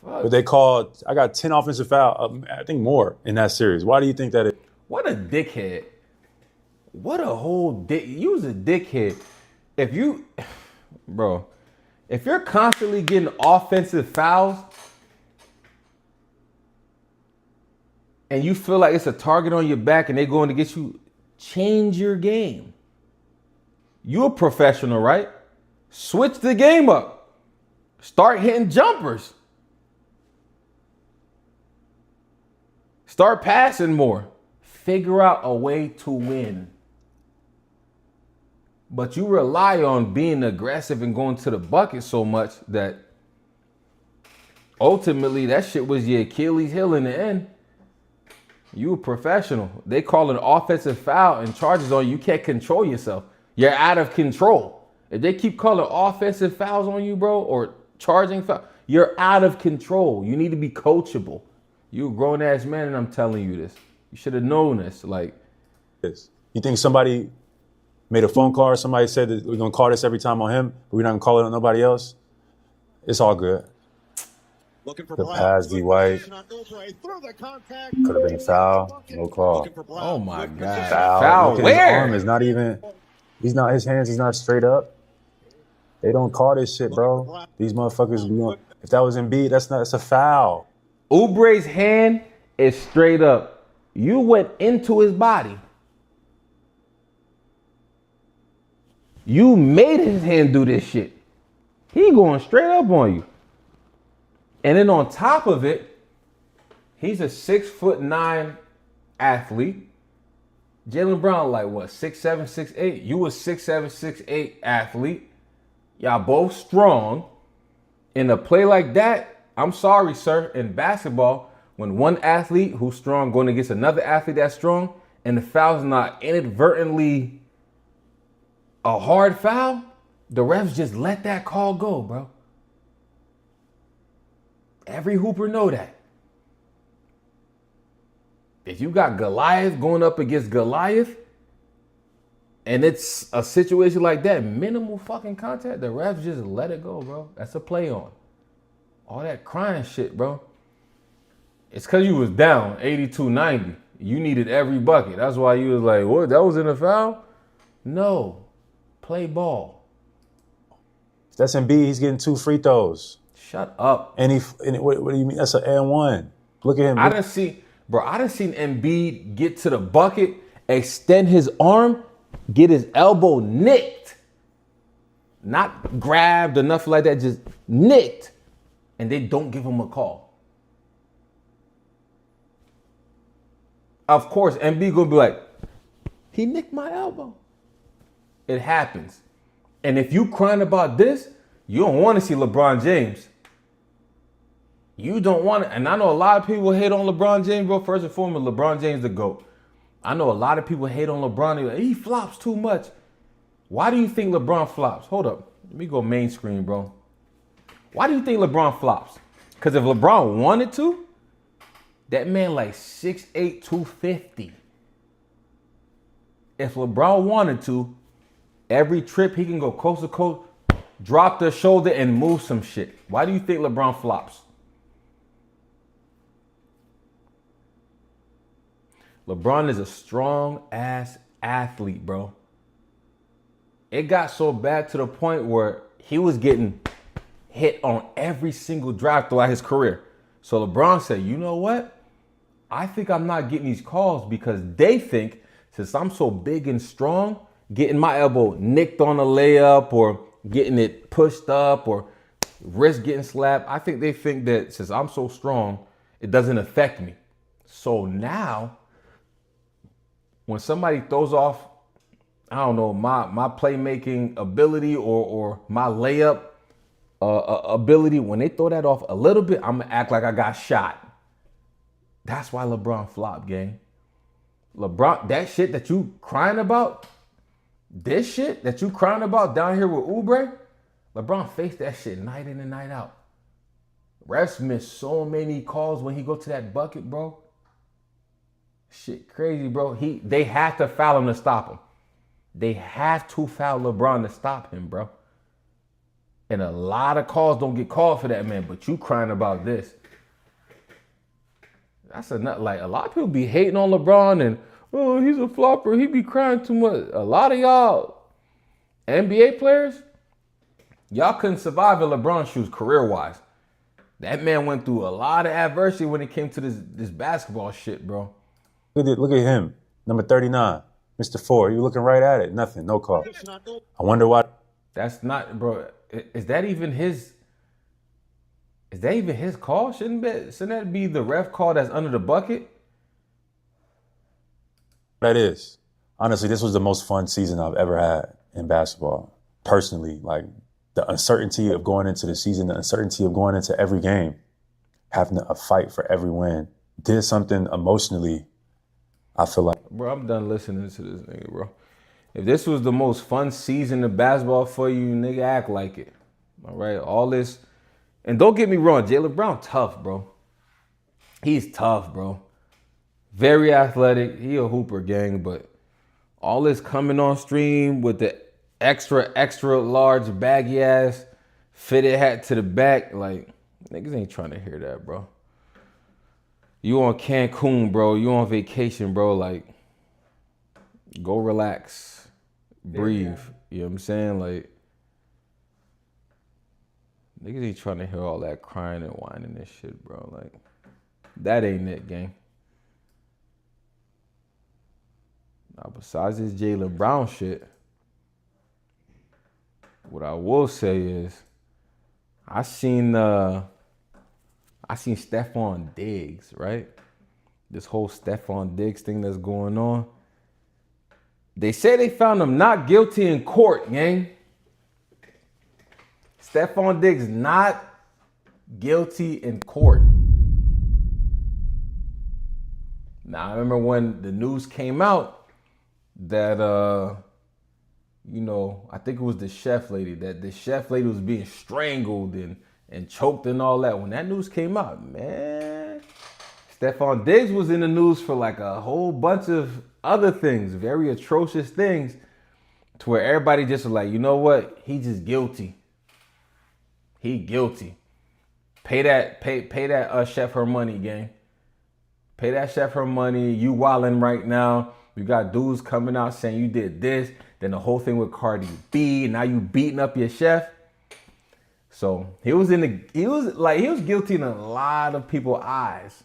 Fuck. But they called, I got 10 offensive fouls, I think more in that series. Why do you think that is? What a dickhead. What a whole dick. You was a dickhead. If you're constantly getting offensive fouls and you feel like it's a target on your back and they're going to get you, change your game. You a professional, right? Switch the game up. Start hitting jumpers. Start passing more. Figure out a way to win. But you rely on being aggressive and going to the bucket so much that ultimately that shit was your Achilles heel in the end. You a professional. They call an offensive foul and charges on you. You can't control yourself. You're out of control. If they keep calling offensive fouls on you, bro, or charging foul, you're out of control. You need to be coachable. You a grown ass man, and I'm telling you this. You should have known this. Like, you think somebody made a phone call or somebody said that we're gonna call this every time on him, but we're not gonna call it on nobody else? It's all good. The pass, D White. Could have been a foul. No call. oh my God. Foul. Look at Where? his arm is not even. His hands is not straight up. They don't call this shit, bro. These motherfuckers. If that was Embiid, that's a foul. Oubre's hand is straight up. You went into his body. You made his hand do this shit. He going straight up on you. And then on top of it, he's a 6'9" athlete. Jaylen Brown, like what, 6'7", 6'8"? You a 6'7", 6'8" athlete. Y'all both strong. In a play like that, I'm sorry, sir, in basketball, when one athlete who's strong going against another athlete that's strong, and the foul's not inadvertently a hard foul, the refs just let that call go, bro. Every hooper know that. If you got Goliath going up against Goliath, and it's a situation like that, minimal fucking contact, the refs just let it go, bro. That's a play on. All that crying shit, bro. It's because you was down 82-90. You needed every bucket. That's why you was like, what, that was in a foul? No. Play ball. That's Embiid. He's getting 2 free throws. Shut up. And what do you mean? That's an and-one. Look at him. I done seen Embiid get to the bucket, extend his arm, get his elbow nicked. Not grabbed or nothing like that, just nicked. And they don't give him a call. Of course, Embiid gonna be like, he nicked my elbow. It happens. And if you crying about this, you don't want to see LeBron James. You don't want to, and I know a lot of people hate on LeBron James, bro. First and foremost, LeBron James the GOAT. I know a lot of people hate on LeBron. They're like, he flops too much. Why do you think LeBron flops? Hold up. Let me go main screen, bro. Why do you think LeBron flops? Because if LeBron wanted to, That man like 6'8", 250. If LeBron wanted to, every trip he can go coast to coast, drop the shoulder and move some shit. Why do you think LeBron flops? LeBron is a strong ass athlete, bro. It got so bad to the point where he was getting hit on every single drive throughout his career. So LeBron said, you know what? I think I'm not getting these calls because they think since I'm so big and strong, getting my elbow nicked on a layup or getting it pushed up or wrist getting slapped, I think they think that since I'm so strong, it doesn't affect me. So now, when somebody throws off, I don't know, my playmaking ability or my layup ability, when they throw that off a little bit, I'm gonna act like I got shot. That's why LeBron flopped, gang. LeBron, that shit that you crying about, this shit that you crying about down here with Oubre, LeBron faced that shit night in and night out. Refs missed so many calls when he go to that bucket, bro. Shit crazy, bro. They have to foul him to stop him. They have to foul LeBron to stop him, bro. And a lot of calls don't get called for that, man. But you crying about this. That's a nut. Like, a lot of people be hating on LeBron and, oh, he's a flopper. He be crying too much. A lot of y'all NBA players, y'all couldn't survive in LeBron's shoes career-wise. That man went through a lot of adversity when it came to this basketball shit, bro. Look at him, number 39, Mr. 4. You looking right at it. Nothing, no call. I wonder why. That's not, bro. Is that even his? Is that even his call? Shouldn't that be the ref call that's under the bucket? That is. Honestly, this was the most fun season I've ever had in basketball. Personally, like the uncertainty of going into the season, the uncertainty of going into every game, having a fight for every win, did something emotionally. I feel like, bro, I'm done listening to this nigga, bro. If this was the most fun season of basketball for you, nigga, act like it. All right, all this, and don't get me wrong, Jaylen Brown tough, bro. He's tough, bro. Very athletic. He a hooper, gang, but all this coming on stream with the extra large baggy ass fitted hat to the back, like, niggas ain't trying to hear that, bro. You on Cancun, bro. You on vacation, bro. Like, go relax. Breathe. You know what I'm saying? Like, niggas ain't trying to hear all that crying and whining and shit, bro. Like, that ain't it, gang. Now, besides this Jaylen Brown shit, what I will say is, I seen Stefon Diggs, right? This whole Stefon Diggs thing that's going on. They say they found him not guilty in court, gang. Stefon Diggs not guilty in court. Now, I remember when the news came out that, I think it was the chef lady, that the chef lady was being strangled and choked and all that. When that news came out, man, Stefon Diggs was in the news for like a whole bunch of other things, very atrocious things, to where everybody just was like, you know what? He just guilty. He guilty. Pay that chef her money, gang. Pay that chef her money. You wildin' right now. You got dudes coming out saying you did this. Then the whole thing with Cardi B. Now you beating up your chef. So he was guilty in a lot of people's eyes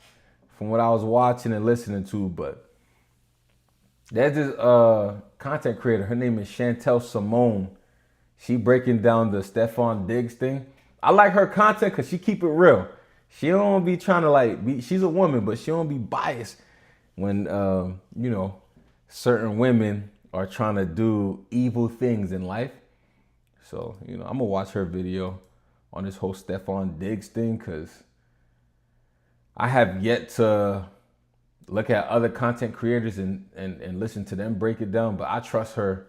from what I was watching and listening to. But there's this content creator. Her name is Chantel Simone. She breaking down the Stefon Diggs thing. I like her content because she keep it real. She don't be trying to she's a woman, but she don't be biased when, certain women are trying to do evil things in life. So, I'm going to watch her video on this whole Stefon Diggs thing because I have yet to look at other content creators and listen to them break it down, but I trust her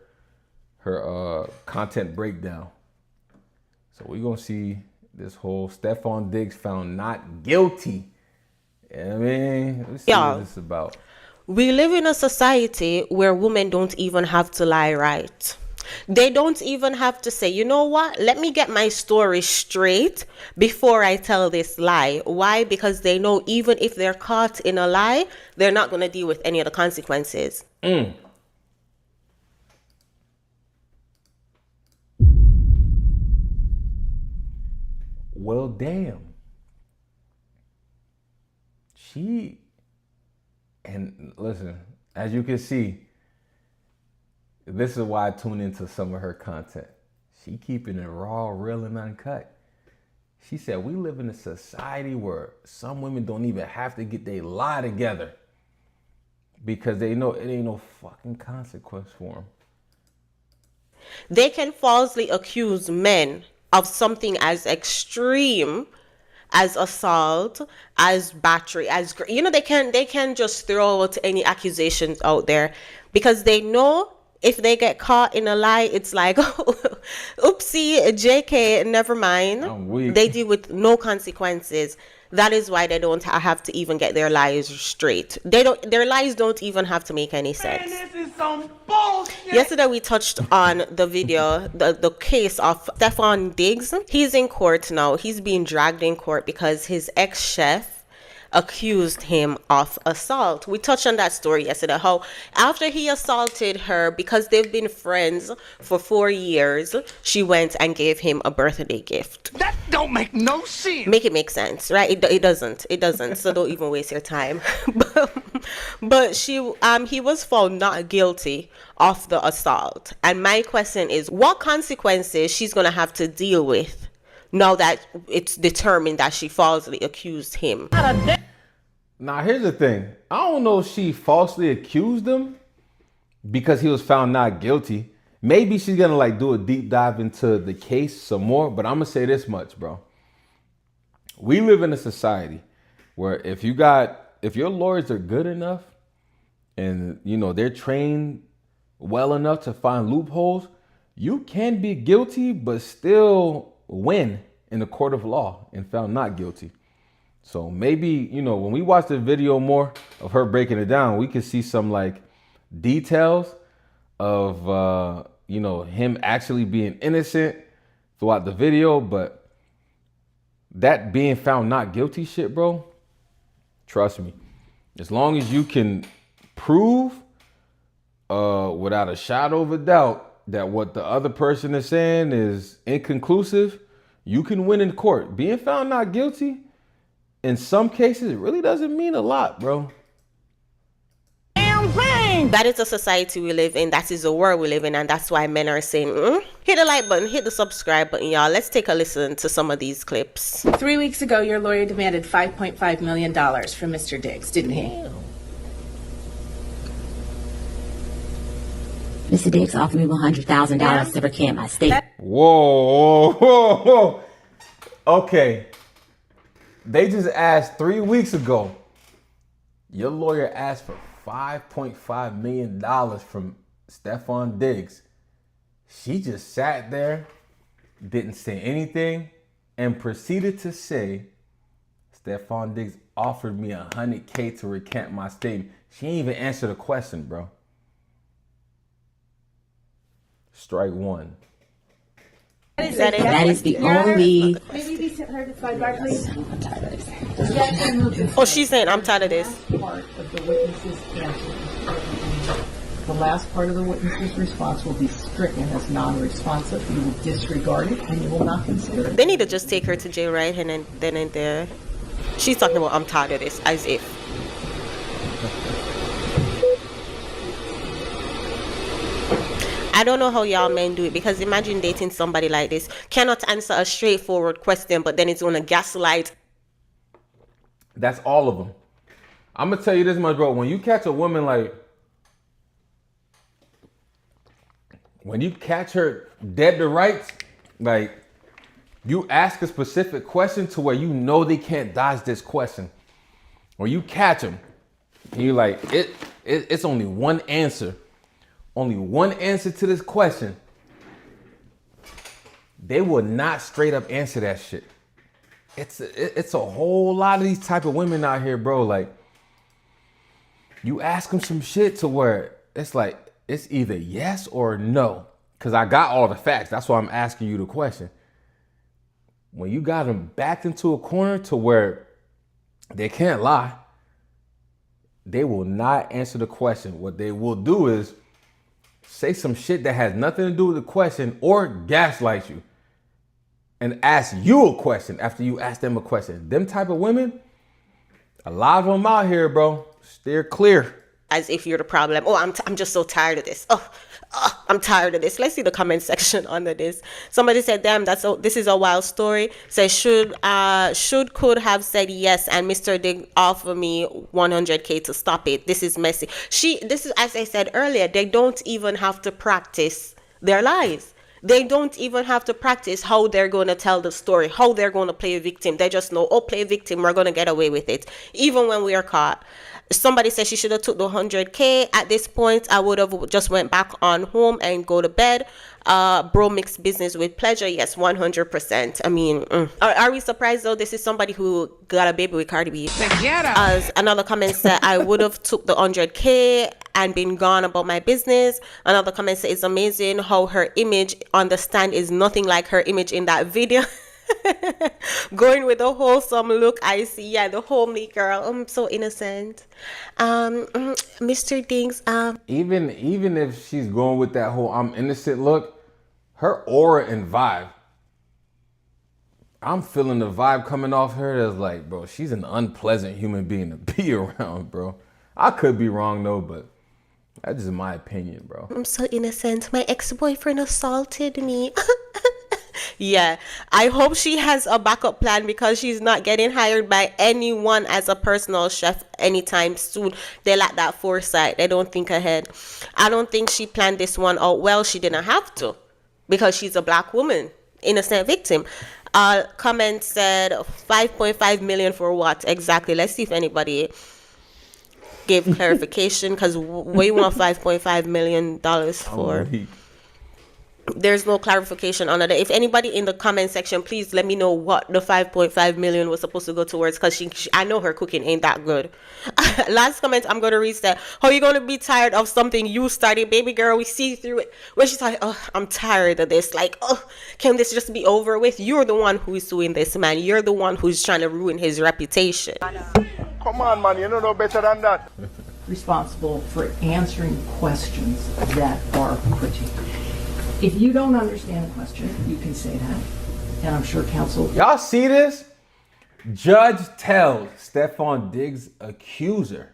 content breakdown. So we're going to see this whole Stefon Diggs found not guilty I mean, let's see Yeah. what this is about. We live in a society where women don't even have to lie, right? They don't even have to say, you know what? Let me get my story straight before I tell this lie. Why? Because they know even if they're caught in a lie, they're not going to deal with any of the consequences. Well, damn. And listen, as you can see, this is why I tune into some of her content. She keeping it raw, real, and uncut. She said, we live in a society where some women don't even have to get their lie together because they know it ain't no fucking consequence for them. They can falsely accuse men of something as extreme as assault, as battery, as they can just throw out any accusations out there because they know if they get caught in a lie, it's like, oopsie, JK, never mind. I'm weak. They deal with no consequences. That is why they don't have to even get their lies straight. Their lies don't even have to make any sense. Man, this is some bullshit. Yesterday we touched on the video, the case of Stefon Diggs. He's in court now. He's being dragged in court because his ex-chef accused him of assault. We touched on that story yesterday, how after he assaulted her, because they've been friends for 4 years, she went and gave him a birthday gift. That don't make no sense. Make it make sense, right? It doesn't. So don't even waste your time. But he was found not guilty of the assault. And my question is, what consequences she's gonna have to deal with now that it's determined that she falsely accused him? Now, here's the thing. I don't know if she falsely accused him because he was found not guilty. Maybe she's going to do a deep dive into the case some more, but I'm going to say this much, bro. We live in a society where if your lawyers are good enough and, they're trained well enough to find loopholes, you can be guilty but still win in the court of law and found not guilty. So maybe, when we watch the video more of her breaking it down, we can see some details of, him actually being innocent throughout the video. But that being found not guilty shit, bro, trust me, as long as you can prove without a shadow of a doubt that what the other person is saying is inconclusive, you can win in court. Being found not guilty, in some cases, it really doesn't mean a lot, bro. Damn thing. That is the society we live in. That is the world we live in. And that's why men are saying, hit the like button, hit the subscribe button, y'all. Let's take a listen to some of these clips. 3 weeks ago, your lawyer demanded $5.5 million from Mr. Diggs, didn't he? Mr. Diggs offered me $100,000 to recant my statement. Whoa. Okay. They just asked 3 weeks ago. Your lawyer asked for $5.5 million from Stefon Diggs. She just sat there, didn't say anything, and proceeded to say, Stefon Diggs offered me $100K to recant my statement. She didn't even answer the question, bro. Strike one. That is the only. Maybe be heard at sidebar, please. Oh, she's saying, I'm tired of this. Part of the witness's answer. The last part of the witness's response will be stricken as non-responsive. You will disregard it and you will not consider it. They need to just take her to jail right and then and there. She's talking about, I'm tired of this, as if. I don't know how y'all men do it, because imagine dating somebody like this, cannot answer a straightforward question, but then it's on a gaslight. That's all of them. I'm gonna tell you this much, bro. When you catch a woman when you catch her dead to rights, you ask a specific question to where they can't dodge this question, or you catch them, and you're it's only one answer. Only one answer to this question. They will not straight up answer that shit. it's a whole lot of these type of women out here, bro. Like, you ask them some shit to where it's like, it's either yes or no. Because I got all the facts. That's why I'm asking you the question. When you got them backed into a corner to where they can't lie, they will not answer the question. What they will do is say some shit that has nothing to do with the question or gaslight you and ask you a question after you ask them a question. Them type of women, a lot of them out here, bro. Steer clear. As if you're the problem. Oh, I'm just so tired of this. I'm tired of this. Let's see the comment section under this. Somebody said, "Damn, this is a wild story." Says could have said yes, and Mr. Diggs offer me 100K to stop it. This is messy. This is, as I said earlier, they don't even have to practice their lies. They don't even have to practice how they're going to tell the story, how they're going to play a victim. They just know, oh, play a victim, we're going to get away with it, even when we are caught. Somebody said she should have took the 100K. At this point, I would have just went back on home and go to bed. Bro mixed business with pleasure. Yes, 100%. I mean, are we surprised though? This is somebody who got a baby with Cardi B. As another comment said, I would have took the 100K and been gone about my business. Another comment said, it's amazing how her image on the stand is nothing like her image in that video. Going with a wholesome look, I see. Yeah, the homely girl. I'm so innocent. Mr. Diggs. Even if she's going with that whole I'm innocent look, her aura and vibe, I'm feeling the vibe coming off her that's like, bro, she's an unpleasant human being to be around, bro. I could be wrong though, but that's just my opinion, bro. I'm so innocent. My ex-boyfriend assaulted me. Yeah, I hope she has a backup plan because she's not getting hired by anyone as a personal chef anytime soon. They lack that foresight. They don't think ahead. I don't think she planned this one out well. She didn't have to because she's a black woman, innocent victim. Comment said 5.5 million for what exactly? Let's see if anybody gave clarification because we want $5.5 million for. There's no clarification on it. If anybody in the comment section, please let me know what the 5.5 million was supposed to go towards, because I know her cooking ain't that good. Last comment I'm going to read that, how you going to be tired of something you started? Baby girl, we see through it. When she's like, oh, I'm tired of this. Like, oh, can this just be over with? You're the one who's suing this man. You're the one who's trying to ruin his reputation. Come on, man, you don't know better than that. Responsible for answering questions that are critical. If you don't understand a question, you can say that. And I'm sure counsel... Y'all see this? Judge tells Stefon Diggs' accuser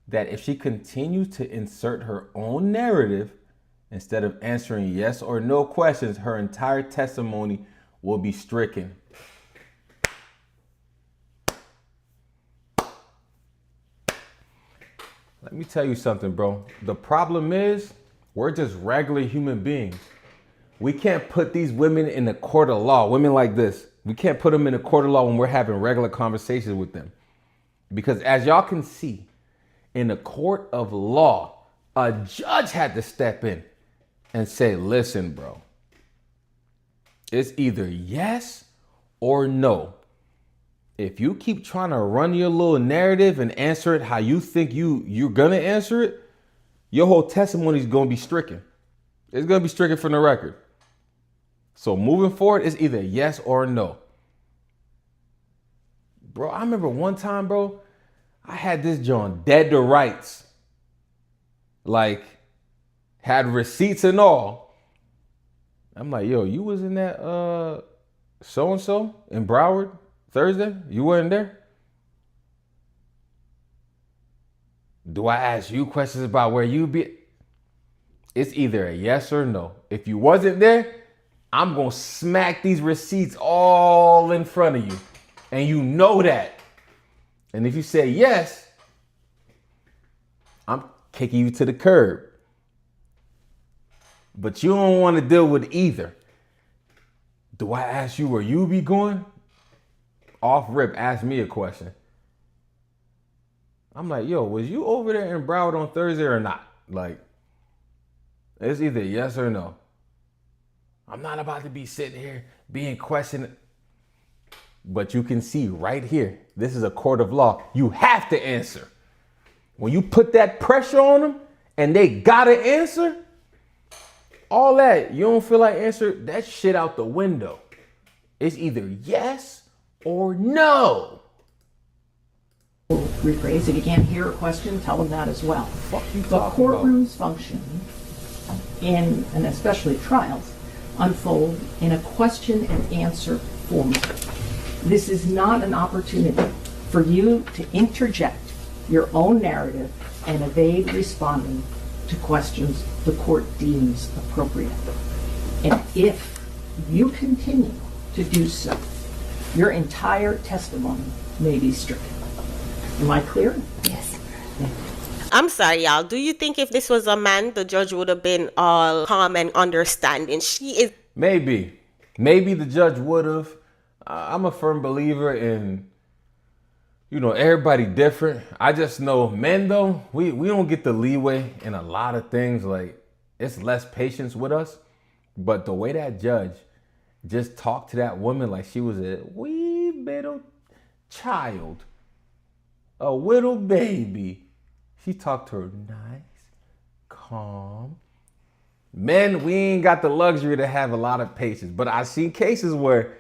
that if she continues to insert her own narrative instead of answering yes or no questions, her entire testimony will be stricken. Let me tell you something, bro. The problem is, we're just regular human beings. We can't put these women in a court of law, women like this. We can't put them in a court of law when we're having regular conversations with them. Because as y'all can see, in a court of law, a judge had to step in and say, listen, bro, it's either yes or no. If you keep trying to run your little narrative and answer it how you think you're gonna answer it, your whole testimony is going to be stricken. It's going to be stricken from the record. So moving forward, it's either yes or no. Bro, I remember one time, bro, I had this joint dead to rights. Like, had receipts and all. I'm like, yo, you was in that so-and-so in Broward Thursday? You weren't there? Do I ask you questions about where you be? It's either a yes or no. If you wasn't there, I'm going to smack these receipts all in front of you. And you know that. And if you say yes, I'm kicking you to the curb. But you don't want to deal with either. Do I ask you where you be going? Off rip, ask me a question. I'm like, yo, was you over there in Broward on Thursday or not? Like, it's either yes or no. I'm not about to be sitting here being questioned. But you can see right here, this is a court of law. You have to answer. When you put that pressure on them and they gotta answer, all that, you don't feel like answer, that shit out the window. It's either yes or no. Rephrase, if you can't hear a question, tell them that as well. But courtrooms function in, and especially trials, unfold in a question and answer format. This is not an opportunity for you to interject your own narrative and evade responding to questions the court deems appropriate. And if you continue to do so, your entire testimony may be stricken. Am I clear? Yes. I'm sorry, y'all. Do you think if this was a man, the judge would have been all calm and understanding? She is. Maybe the judge would have. I'm a firm believer in, everybody different. I just know men, though, we don't get the leeway in a lot of things. Like, it's less patience with us. But the way that judge just talked to that woman like she was a wee little child, a little baby. She talked to her nice, calm. Men, we ain't got the luxury to have a lot of patience. But I see cases where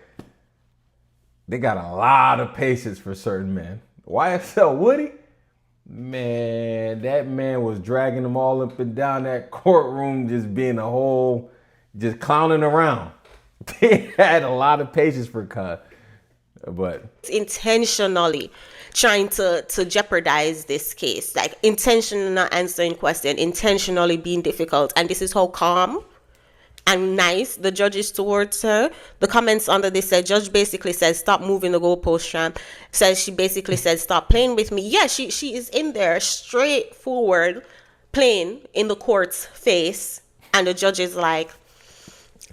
they got a lot of patience for certain men. YSL Woody, man, that man was dragging them all up and down that courtroom, just being just clowning around. They had a lot of patience for Cud, but intentionally trying to jeopardize this case, like intentionally not answering question, intentionally being difficult. And this is how calm and nice the judge is towards her. The comments under this said, judge basically says, stop moving the goalpost, champ. She basically said, stop playing with me. Yeah, she is in there straightforward playing in the court's face. And the judge is like,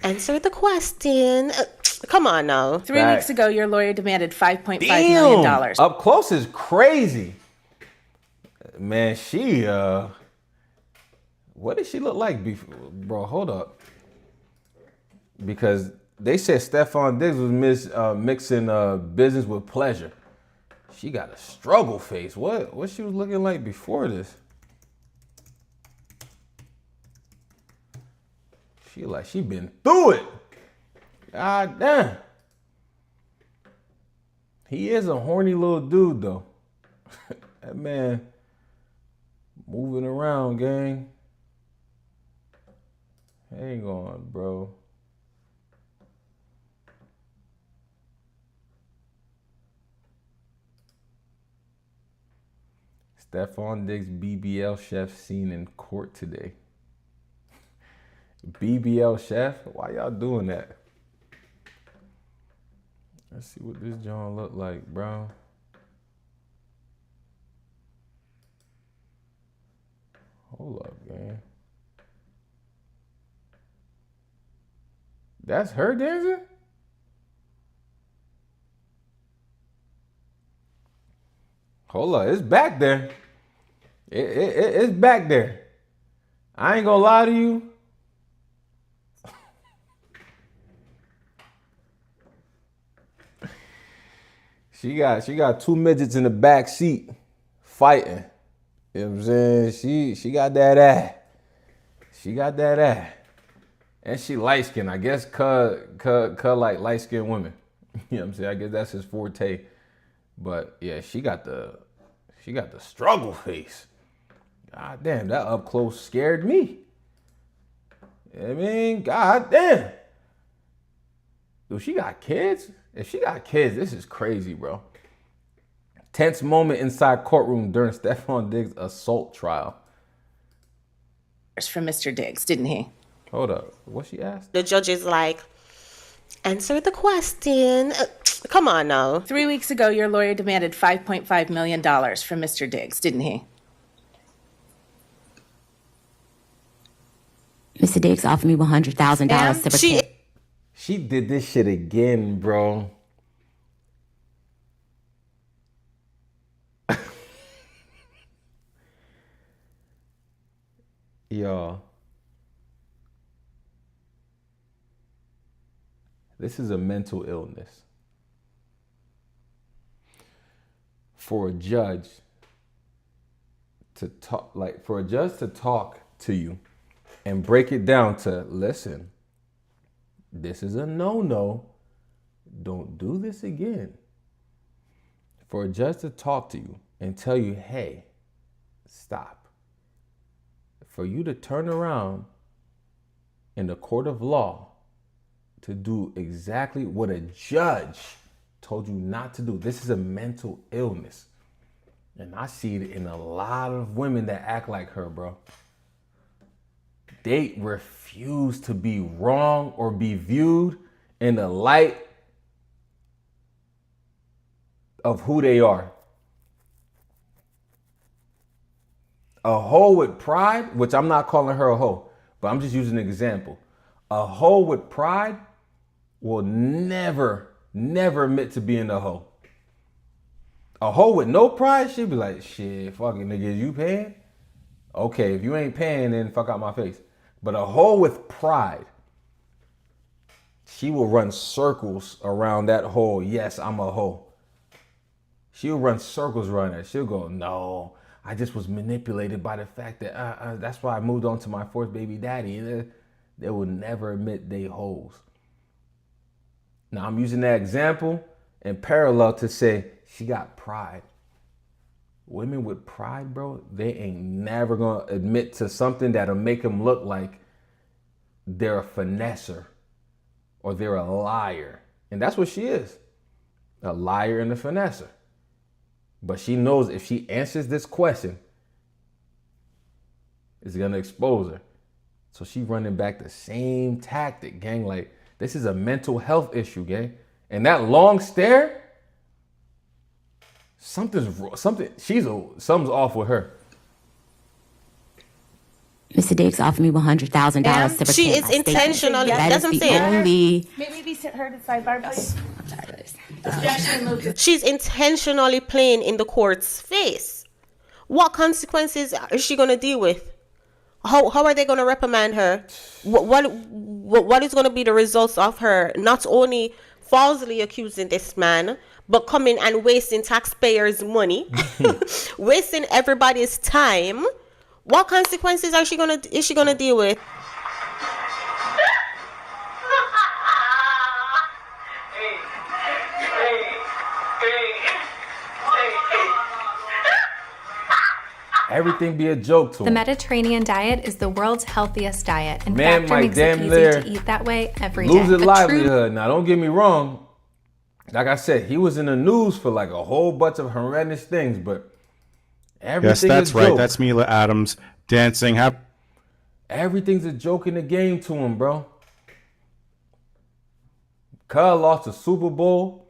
answer the question. Come on now. 3 weeks ago, your lawyer demanded $5.5 million. Up close is crazy. Man, what did she look like before? Bro, hold up. Because they said Stefon Diggs was mixing business with pleasure. She got a struggle face. What she was looking like before this? She been through it. God damn. He is a horny little dude, though. That man moving around, gang. Hang on, bro. Stefon Diggs BBL chef seen in court today. BBL chef? Why y'all doing that? Let's see what this John look like, bro. Hold up, man. That's her dancing? Hold up, it's back there. It's back there. I ain't gonna lie to you. She got two midgets in the back seat fighting. You know what I'm saying? She got that ass. She got that ass. And she light skinned. I guess Cud like light skinned women. You know what I'm saying? I guess that's his forte. But yeah, she got the struggle face. God damn, that up close scared me. You know what I mean, god damn. Do she got kids? If she got kids, this is crazy, bro. Tense moment inside courtroom during Stefon Diggs' assault trial. From Mr. Diggs, didn't he? Hold up. What she asked? The judge is like, answer the question. Come on now. 3 weeks ago, your lawyer demanded $5.5 million from Mr. Diggs, didn't he? Mr. Diggs offered me $100,000 to protect. She did this shit again, bro. Y'all. This is a mental illness. for a judge to talk to you and break it down to, listen, this is a no-no. Don't do this again. For a judge to talk to you and tell you, hey, stop. For you to turn around in the court of law to do exactly what a judge told you not to do. This is a mental illness. And I see it in a lot of women that act like her, bro. They refuse to be wrong or be viewed in the light of who they are. A hoe with pride, which I'm not calling her a hoe, but I'm just using an example. A hoe with pride will never admit to being a hoe. A hoe with no pride, she'll be like, shit, fuck it, nigga, is you paying? Okay, if you ain't paying, then fuck out my face. But a hoe with pride, she will run circles around that hoe. Yes, I'm a hoe. She'll run circles around it. She'll go, no, I just was manipulated by the fact that that's why I moved on to my fourth baby daddy. They will never admit they hoes. Now, I'm using that example in parallel to say she got pride. Women with pride, bro, they ain't never going to admit to something that'll make them look like they're a finesser or they're a liar. And that's what she is, a liar and a finesser. But she knows if she answers this question, it's going to expose her. So she running back the same tactic, gang. Like, this is a mental health issue, gang. And that long stare, something's off with her. Mr. Diggs offered me $100,000 to She is intentionally. That's what I'm saying. Maybe we sit her to the sidebar, please. She's intentionally playing in the court's face. What consequences is she gonna deal with? How are they gonna reprimand her? What is gonna be the results of her not only falsely accusing this man, but coming and wasting taxpayers' money, wasting everybody's time? What consequences is she gonna deal with? Everything be a joke to The him. Mediterranean diet is the world's healthiest diet, and Man Factor might makes it damn easy near to eat that way every day. lose his A livelihood. Now, don't get me wrong. Like I said, he was in the news for like a whole bunch of horrendous things, but everything Yes, that's is a right. joke. That's Mila Adams dancing. Everything's a joke in the game to him, bro. Cuz lost the Super Bowl.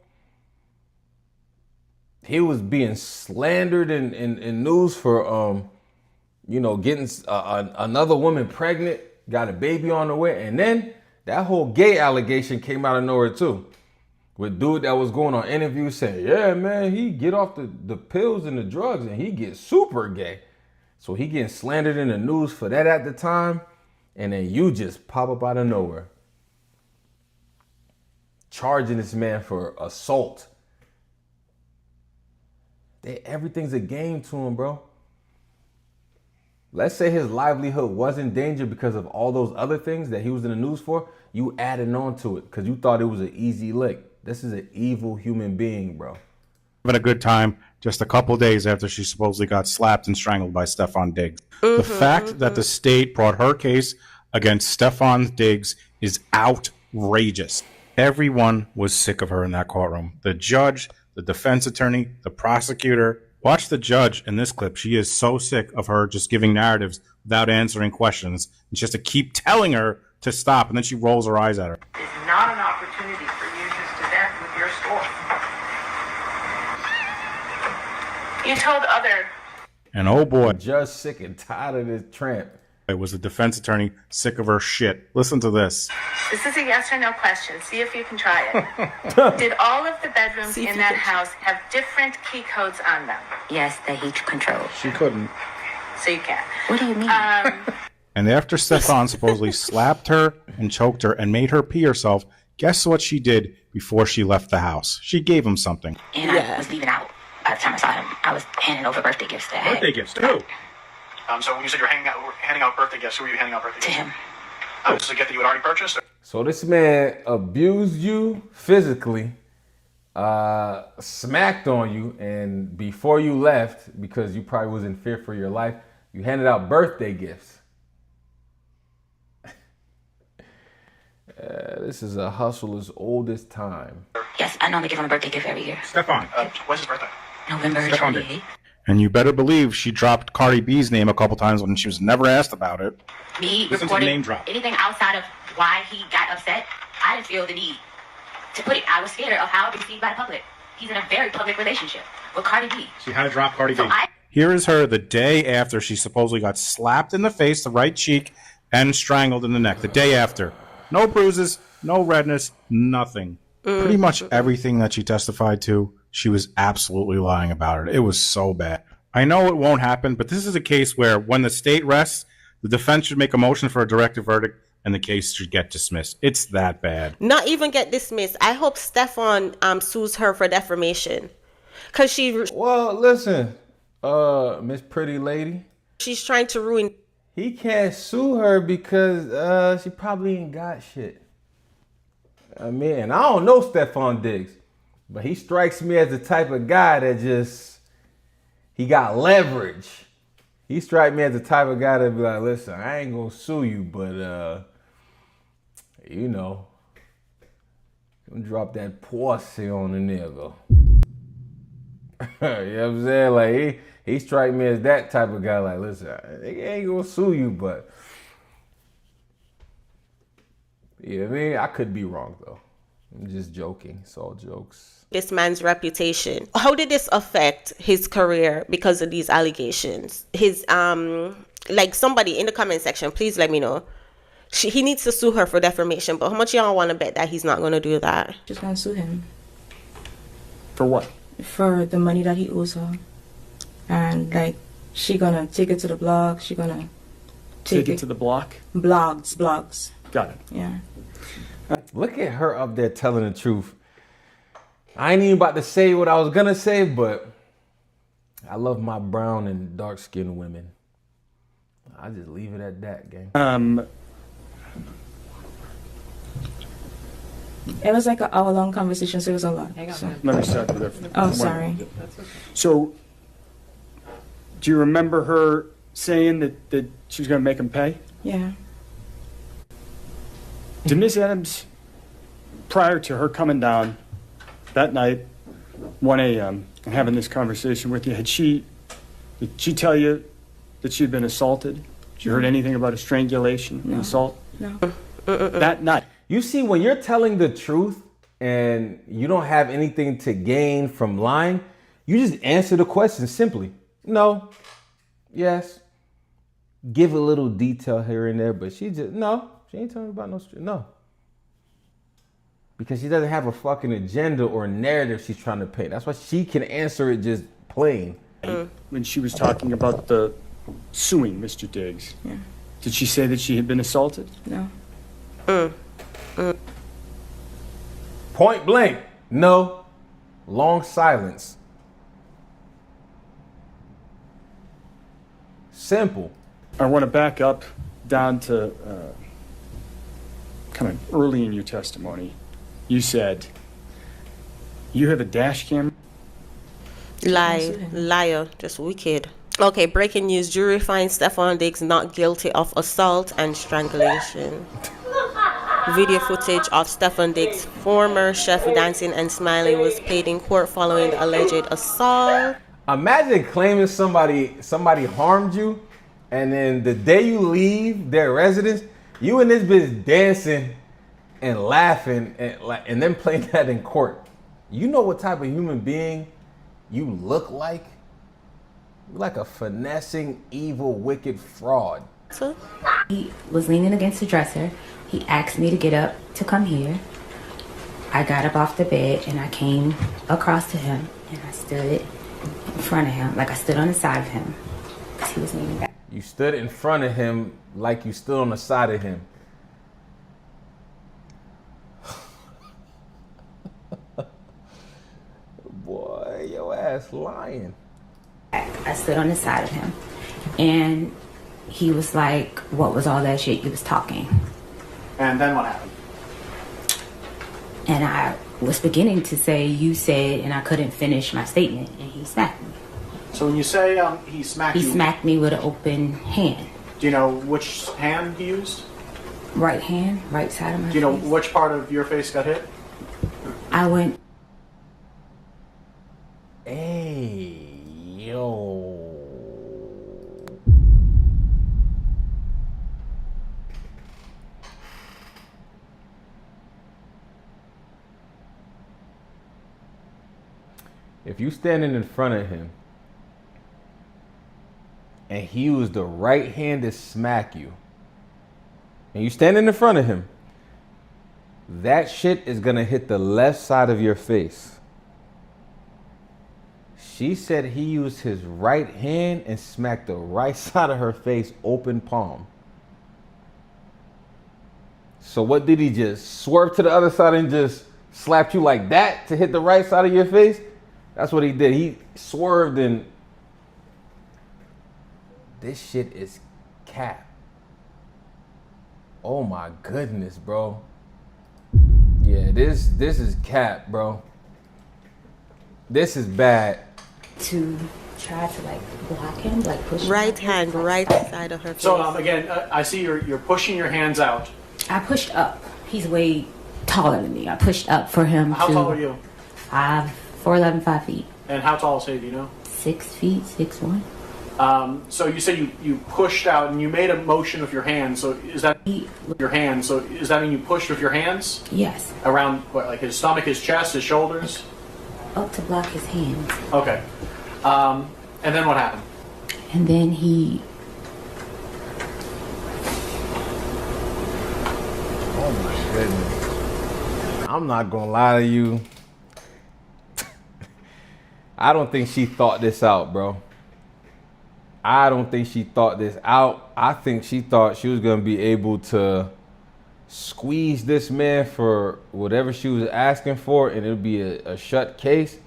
He was being slandered in news for, getting another woman pregnant, got a baby on the way. And then that whole gay allegation came out of nowhere too. With dude that was going on interviews saying, yeah, man, he get off the pills and the drugs and he gets super gay. So he getting slandered in the news for that at the time. And then you just pop up out of nowhere, charging this man for assault. Everything's a game to him, bro. Let's say his livelihood was in danger because of all those other things that he was in the news for. You added on to it because you thought it was an easy lick. This is an evil human being, bro. Having a good time just a couple days after she supposedly got slapped and strangled by Stefon Diggs. The fact that the state brought her case against Stefon Diggs is outrageous. Everyone was sick of her in that courtroom. The judge, the defense attorney, the prosecutor. Watch the judge in this clip. She is so sick of her just giving narratives without answering questions. And she has to keep telling her to stop, and then she rolls her eyes at her. It's not an opportunity for you just to vent with your story. You told other... And oh boy. Just sick and tired of this tramp. It was the defense attorney sick of her shit. Listen to this. This is a yes or no question. See if you can try it. Did all of the bedrooms in that house have different key codes on them? Yes, that he controlled. She couldn't. So you can. What do you mean? And after Stefon supposedly slapped her and choked her and made her pee herself, guess what she did before she left the house? She gave him something. And I was leaving out by the time I saw him, I was handing over birthday gifts to Birthday gifts too. So when you said you're handing out birthday gifts, who were you handing out birthday gifts? To him. This is a gift that you had already purchased? So this man abused you physically, smacked on you, and before you left, because you probably was in fear for your life, you handed out birthday gifts. This is a hustler's oldest time. Yes, I normally give him a birthday gift every year. Stefon. When's his birthday? November Stefon 28th. And you better believe she dropped Cardi B's name a couple times when she was never asked about it. Me Listen to the reporting name drop. anything outside of why he got upset, I didn't feel the need to put it. I was scared of how it would be received by the public. He's in a very public relationship with Cardi B. She had to drop Cardi So B. Here is her the day after she supposedly got slapped in the face, the right cheek, and strangled in the neck. The day after. No bruises, no redness, nothing. Pretty much everything that she testified to, she was absolutely lying about it. It was so bad. I know it won't happen, but this is a case where when the state rests, the defense should make a motion for a directed verdict and the case should get dismissed. It's that bad. Not even get dismissed. I hope Stefon sues her for defamation. Cause she Well, listen, Miss Pretty Lady. She's trying to ruin. He can't sue her because she probably ain't got shit. I mean, I don't know Stefon Diggs, but he strikes me as the type of guy that he got leverage. He strikes me as the type of guy that be like, listen, I ain't gonna sue you, but you know, gonna drop that pussy on the nigga. You know what I'm saying? Like he strike me as that type of guy. Like, listen, I ain't gonna sue you, but you know what I mean? I could be wrong though. I'm just joking. It's all jokes. This man's reputation. How did this affect his career because of these allegations? His like somebody in the comment section, please let me know. He needs to sue her for defamation, but how much y'all want to bet that he's not gonna do that? She's gonna sue him. For what? For the money that he owes her. And like she gonna take it to the blog, she gonna Take it to the block? Blogs. Got it. Yeah. Look at her up there telling the truth. I ain't even about to say what I was gonna say, but I love my brown and dark skinned women. I just leave it at that, gang. It was like an hour-long conversation, so it was a lot. So. Let me start with Oh, sorry. So, do you remember her saying that she was going to make him pay? Yeah. Did Miss Adams, prior to her coming down that night, 1 a.m., and having this conversation with you, did she tell you that she'd been assaulted? Did you heard anything about a strangulation and assault? No. That night. You see, when you're telling the truth and you don't have anything to gain from lying, you just answer the question simply. No. Yes. Give a little detail here and there, but she ain't telling me about no. Because she doesn't have a fucking agenda or narrative she's trying to paint. That's why she can answer it just plain. When she was talking about the suing Mr. Diggs, Yeah. did she say that she had been assaulted? No. Point blank, no. Long silence. Simple. I want to back up down to kind of early in your testimony. You said you have a dash camera. Liar, just wicked. Okay, breaking news. Jury finds Stefon Diggs not guilty of assault and strangulation. Video footage of Stefon Diggs' former chef dancing and smiling was played in court following the alleged assault. Imagine claiming somebody harmed you, and then the day you leave their residence, you and this bitch dancing and laughing and then playing that in court. You know what type of human being you look like? You're like a finessing, evil, wicked fraud. He was leaning against the dresser. He asked me to get up to come here. I got up off the bed and I came across to him and I stood in front of him, like I stood on the side of him, because he was leaning back. You stood in front of him like you stood on the side of him. Boy, your ass ass lying. I stood on the side of him, and he was like, "What was all that shit you was talking?" And then what happened? And I was beginning to say, "You said," and I couldn't finish my statement, and he smacked me. So when you say he smacked you... He smacked me with an open hand. Do you know which hand he used? Right hand, right side of my face. Do you know which part of your face got hit? I went... Hey, yo. If you standing in front of him and he used the right hand to smack you, and you standing in front of him, that shit is gonna hit the left side of your face. She said he used his right hand and smacked the right side of her face, open palm. So what did he just swerve to the other side and just slapped you like that to hit the right side of your face? That's what he did. He swerved and this shit is cap. Oh my goodness, bro. Yeah, this is cap, bro. This is bad. To try to like block him, like push him. Right hand, right side of her face. So again, I see you're pushing your hands out. I pushed up. He's way taller than me. I pushed up for him. How tall are you? 4'11", 5 feet. And how tall is he, do you know? 6 feet, 6'1". So you said you pushed out and you made a motion with your hands. So is that your hands? So does that mean you pushed with your hands? Yes. Around what, like his stomach, his chest, his shoulders? Up to block his hands. Okay. And then what happened? And then he... Oh my goodness. I'm not gonna lie to you. I don't think she thought this out, bro. I don't think she thought this out. I think she thought she was gonna be able to squeeze this man for whatever she was asking for and it'll be a shut case.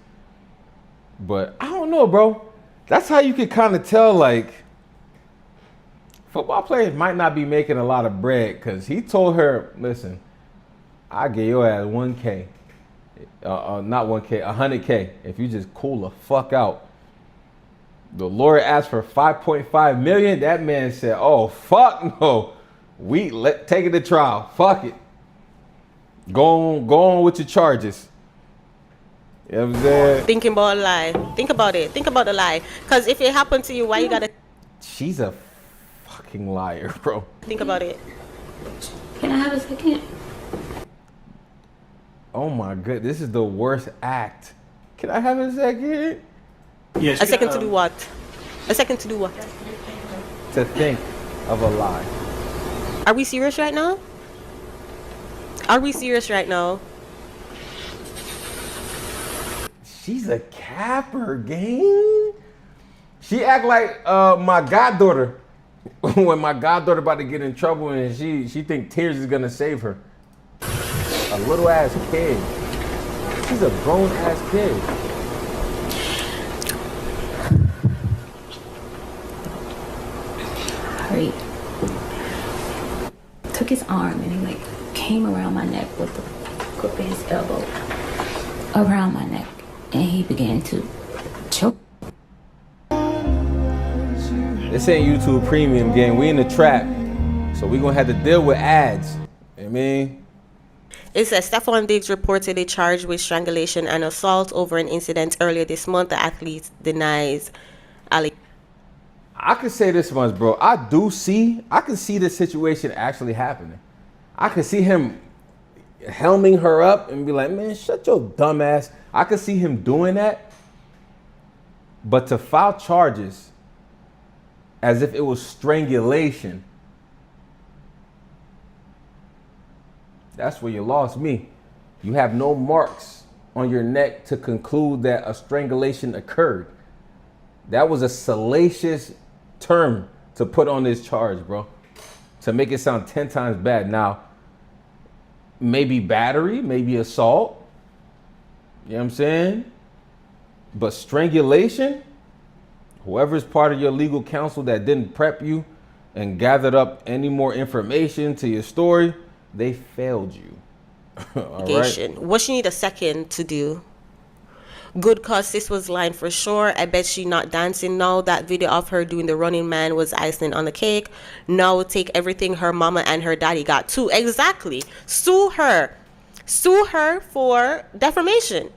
But I don't know, bro. That's how you could kind of tell, like, football players might not be making a lot of bread, because he told her, listen, I give your ass 1K. Not 1K, 100K if you just cool the fuck out. The lawyer asked for 5.5 million. That man said, oh, fuck no. Take it to trial. Fuck it. Go on with your charges. You know what I'm saying? Thinking about a lie. Think about it. Think about the lie. Because if it happened to you, why you gotta... She's a fucking liar, bro. Think about it. Can I have a second? Oh my god, this is the worst act. Can I have a second? Yes. A second to do what? A second to do what? To think of a lie. Are we serious right now? Are we serious right now? She's a capper, gang. She act like my goddaughter. When my goddaughter about to get in trouble and she think tears is gonna save her. A little ass kid. She's a grown ass kid. Hurry. Took his arm and he like came around my neck with the grip of his elbow around my neck, and he began to choke. This ain't YouTube Premium, gang. We in the trap, so we gonna have to deal with ads. You know what I mean? It says Stefon Diggs reportedly charged with strangulation and assault over an incident earlier this month. The athlete denies allegation. I can say this much, bro. I can see this situation actually happening. I can see him helming her up and be like, man, shut your dumb ass. I could see him doing that. But to file charges as if it was strangulation, that's where you lost me. You have no marks on your neck to conclude that a strangulation occurred. That was a salacious term to put on this charge, bro. To make it sound 10 times bad. Now, maybe battery, maybe assault. You know what I'm saying? But strangulation, whoever's part of your legal counsel that didn't prep you and gathered up any more information to your story, they failed you. All right. What she need a second to do? Good, cause sis was lying for sure. I bet she not dancing now. That video of her doing the running man was icing on the cake. Now take everything her mama and her daddy got too. Exactly. Sue her. Sue her for defamation.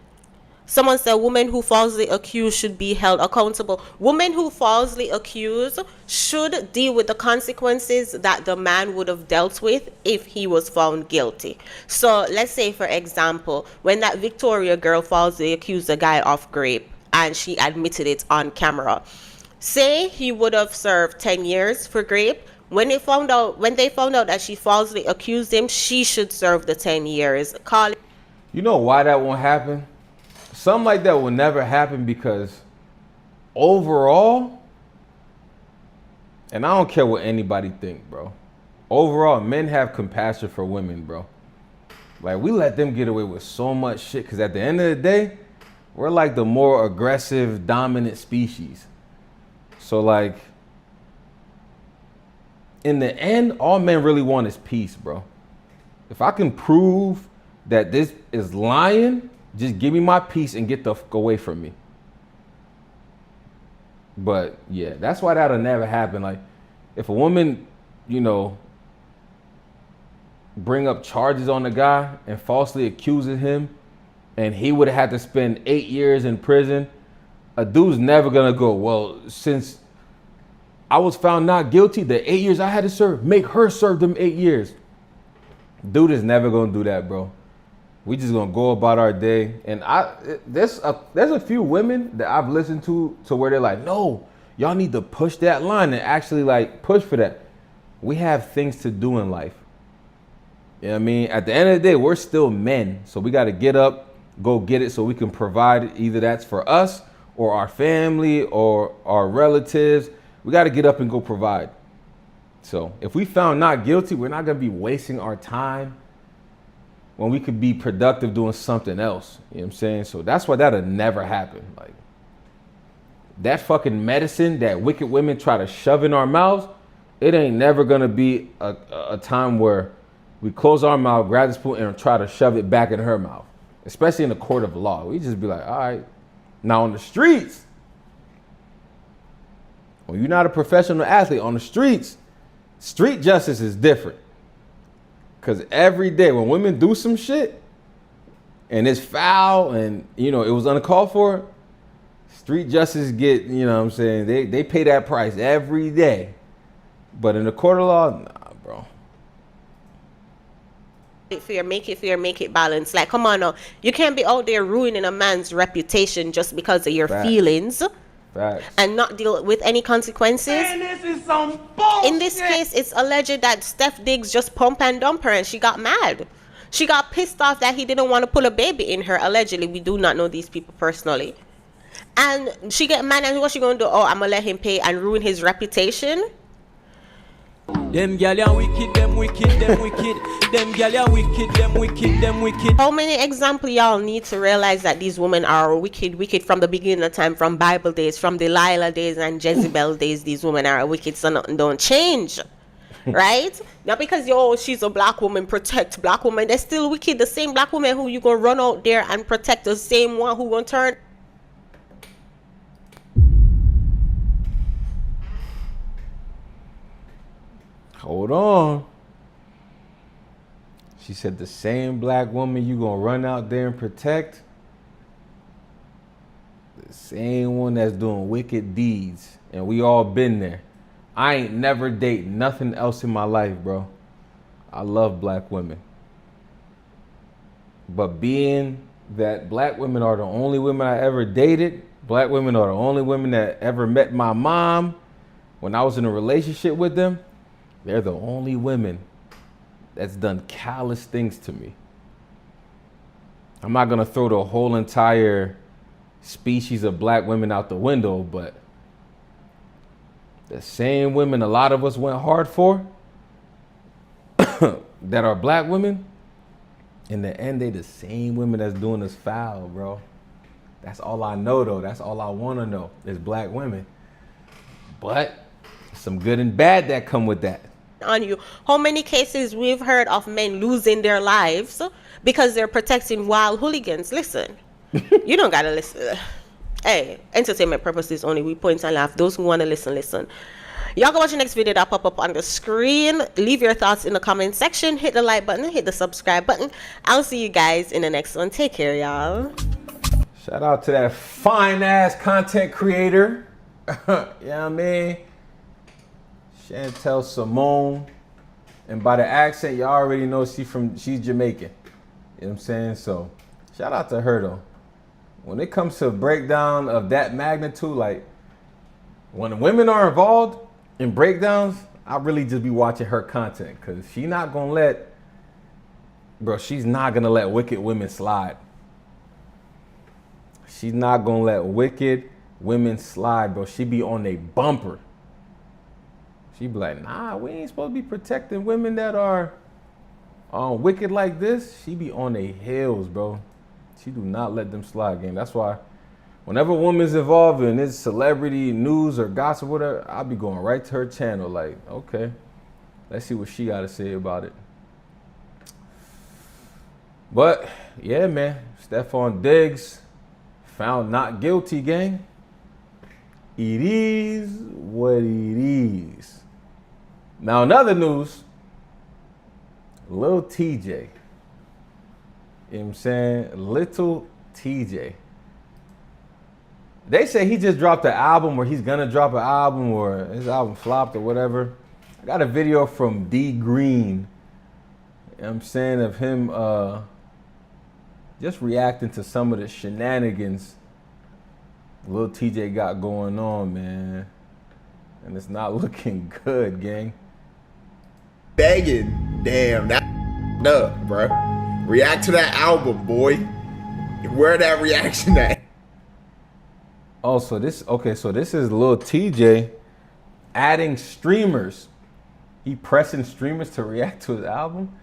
Someone said women who falsely accused should be held accountable. Women who falsely accused should deal with the consequences that the man would have dealt with if he was found guilty. So let's say, for example, when that Victoria girl falsely accused a guy of rape and she admitted it on camera, say he would have served 10 years for rape. When they found out that she falsely accused him, she should serve the 10 years. You know why that won't happen? Something like that will never happen because overall, and I don't care what anybody think, bro. Overall, men have compassion for women, bro. Like, we let them get away with so much shit because at the end of the day, we're like the more aggressive, dominant species. So, like, in the end, all men really want is peace, bro. If I can prove that this is lying, just give me my peace and get the fuck away from me. But yeah, that's why that'll never happen. Like, if a woman, you know, bring up charges on the guy and falsely accuses him, and he would have had to spend 8 years in prison, a dude's never gonna go, well, since I was found not guilty, the 8 years I had to serve, make her serve them 8 years. Dude is never gonna do that, bro. We just gonna go about our day. And there's a few women that I've listened to where they're like, no, y'all need to push that line and actually like push for that. We have things to do in life. You know what I mean? At the end of the day, we're still men. So we gotta get up, go get it so we can provide, either that's for us or our family or our relatives. We gotta get up and go provide. So if we found not guilty, we're not gonna be wasting our time when we could be productive doing something else. You know what I'm saying? So that's why that'll never happen. Like, that fucking medicine that wicked women try to shove in our mouths, it ain't never gonna be a time where we close our mouth, grab the spoon, and try to shove it back in her mouth. Especially in the court of law. We just be like, all right. Now on the streets, when you're not a professional athlete, on the streets, street justice is different. Because every day when women do some shit and it's foul and, you know, it was uncalled for, street justice get, you know what I'm saying, they pay that price every day. But in the court of law, nah, bro. Make it fair, make it balance. Like, come on now. You can't be out there ruining a man's reputation just because of your feelings. Facts. And not deal with any consequences. Man, this is some bullshit. In this case, it's alleged that Steph Diggs just pump and dump her and she got mad. She got pissed off that he didn't want to put a baby in her. Allegedly, we do not know these people personally. And she get mad, and what she gonna do? Oh, I'm gonna let him pay and ruin his reputation? Them gyal are wicked, them wicked, them wicked. Them gyal are wicked, them wicked, them wicked. How many examples y'all need to realize that these women are wicked from the beginning of time, from Bible days, from Delilah days and Jezebel days? These women are wicked, so nothing don't change. Right? Not because she's a black woman, protect black women. They're still wicked. The same black woman who you gonna run out there and protect, the same one who gonna turn. Hold on. She said the same black woman you gonna run out there and protect, the same one that's doing wicked deeds. And we all been there. I ain't never date nothing else in my life, bro. I love black women. But being that black women are the only women I ever dated, black women are the only women that ever met my mom when I was in a relationship with them, they're the only women that's done callous things to me. I'm not gonna throw the whole entire species of black women out the window, but the same women a lot of us went hard for that are black women, in the end, they the same women that's doing us foul, bro. That's all I know, though. That's all I want to know is black women. But some good and bad that come with that. On you, how many cases we've heard of men losing their lives because they're protecting wild hooligans? Listen, you don't gotta listen. Hey, entertainment purposes only. We point and laugh. Those who want to listen, listen. Y'all go watch the next video that pop up on the screen. Leave your thoughts in the comment section. Hit the like button. Hit the subscribe button. I'll see you guys in the next one. Take care, y'all. Shout out to that fine ass content creator. You know what I mean? Chantel Simone. And by the accent, y'all already know she's Jamaican. You know what I'm saying? So shout out to her though. When it comes to a breakdown of that magnitude, like when women are involved in breakdowns, I really just be watching her content because she's not gonna let wicked women slide. She's not gonna let wicked women slide, bro. She be on a bumper. She be like, nah, we ain't supposed to be protecting women that are wicked like this. She be on their heels, bro. She do not let them slide, gang. That's why whenever a woman's involved in this celebrity news or gossip, whatever, I'll be going right to her channel. Like, okay, let's see what she got to say about it. But yeah, man, Stefon Diggs found not guilty, gang. It is what it is. Now, in other news, Lil Tjay. You know what I'm saying? Little Tjay. They say he just dropped an album or he's gonna drop an album or his album flopped or whatever. I got a video from D Green, you know what I'm saying, of him just reacting to some of the shenanigans Lil Tjay got going on, man. And it's not looking good, gang. Begging, damn, that up, bro. React to that album, boy. Where that reaction at? Oh, so this is Lil Tjay adding streamers. He pressing streamers to react to his album.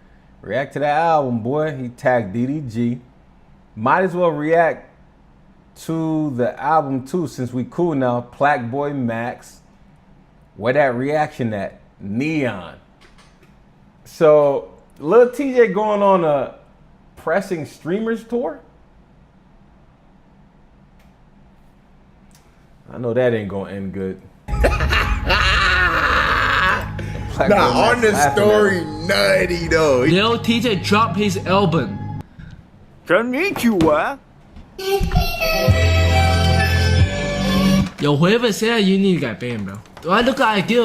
React to that album, boy. He tagged DDG. Might as well react to the album too, since we cool now. Plaque Boy Max. Where that reaction at? Neon. So Lil Tjay going on a pressing streamers tour. I know that ain't gonna end good. Nah, on the story, nutty though. Lil Tjay dropped his album. Konnichiwa. 有回粉现在一定改变 bro. Do I look like you?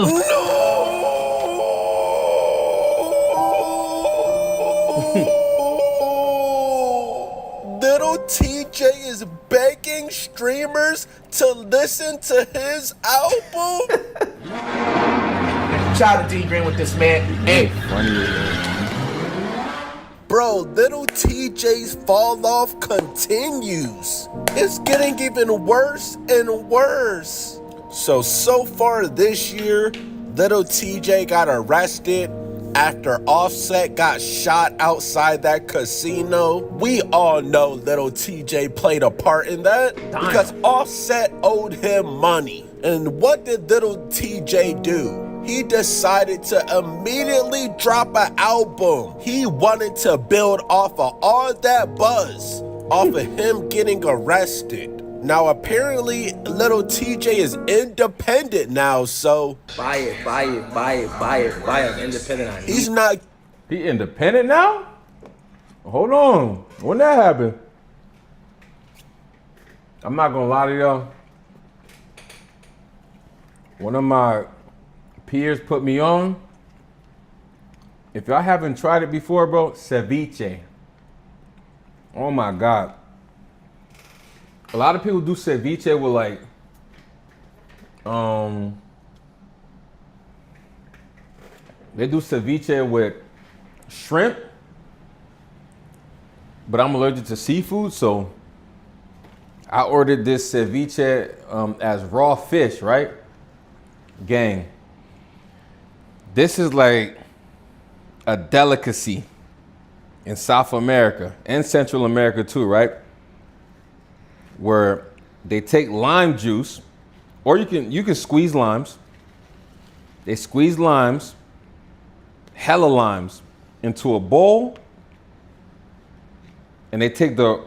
Little Tjay is begging streamers to listen to his album. Shout out to D Green with this, man. Hey, bro, Little Tjay's fall off continues. It's getting even worse and worse. So far this year, Little Tjay got arrested after Offset got shot outside that casino. We all know Little Tjay played a part in that because Offset owed him money. And what did Little Tjay do? He decided to immediately drop an album. He wanted to build off of all that buzz, off of him getting arrested. Now, apparently, Little Tjay is independent now, so... Buy it. Independent. He's not... He independent now? Hold on. When that happened? I'm not gonna lie to y'all. One of my peers put me on. If y'all haven't tried it before, bro, ceviche. Oh my God. A lot of people do ceviche with like, they do ceviche with shrimp, but I'm allergic to seafood, so I ordered this ceviche as raw fish, right? Gang, this is like a delicacy in South America and Central America too, right? where they take lime juice, or you can squeeze limes. They squeeze limes, hella limes, into a bowl, and they take the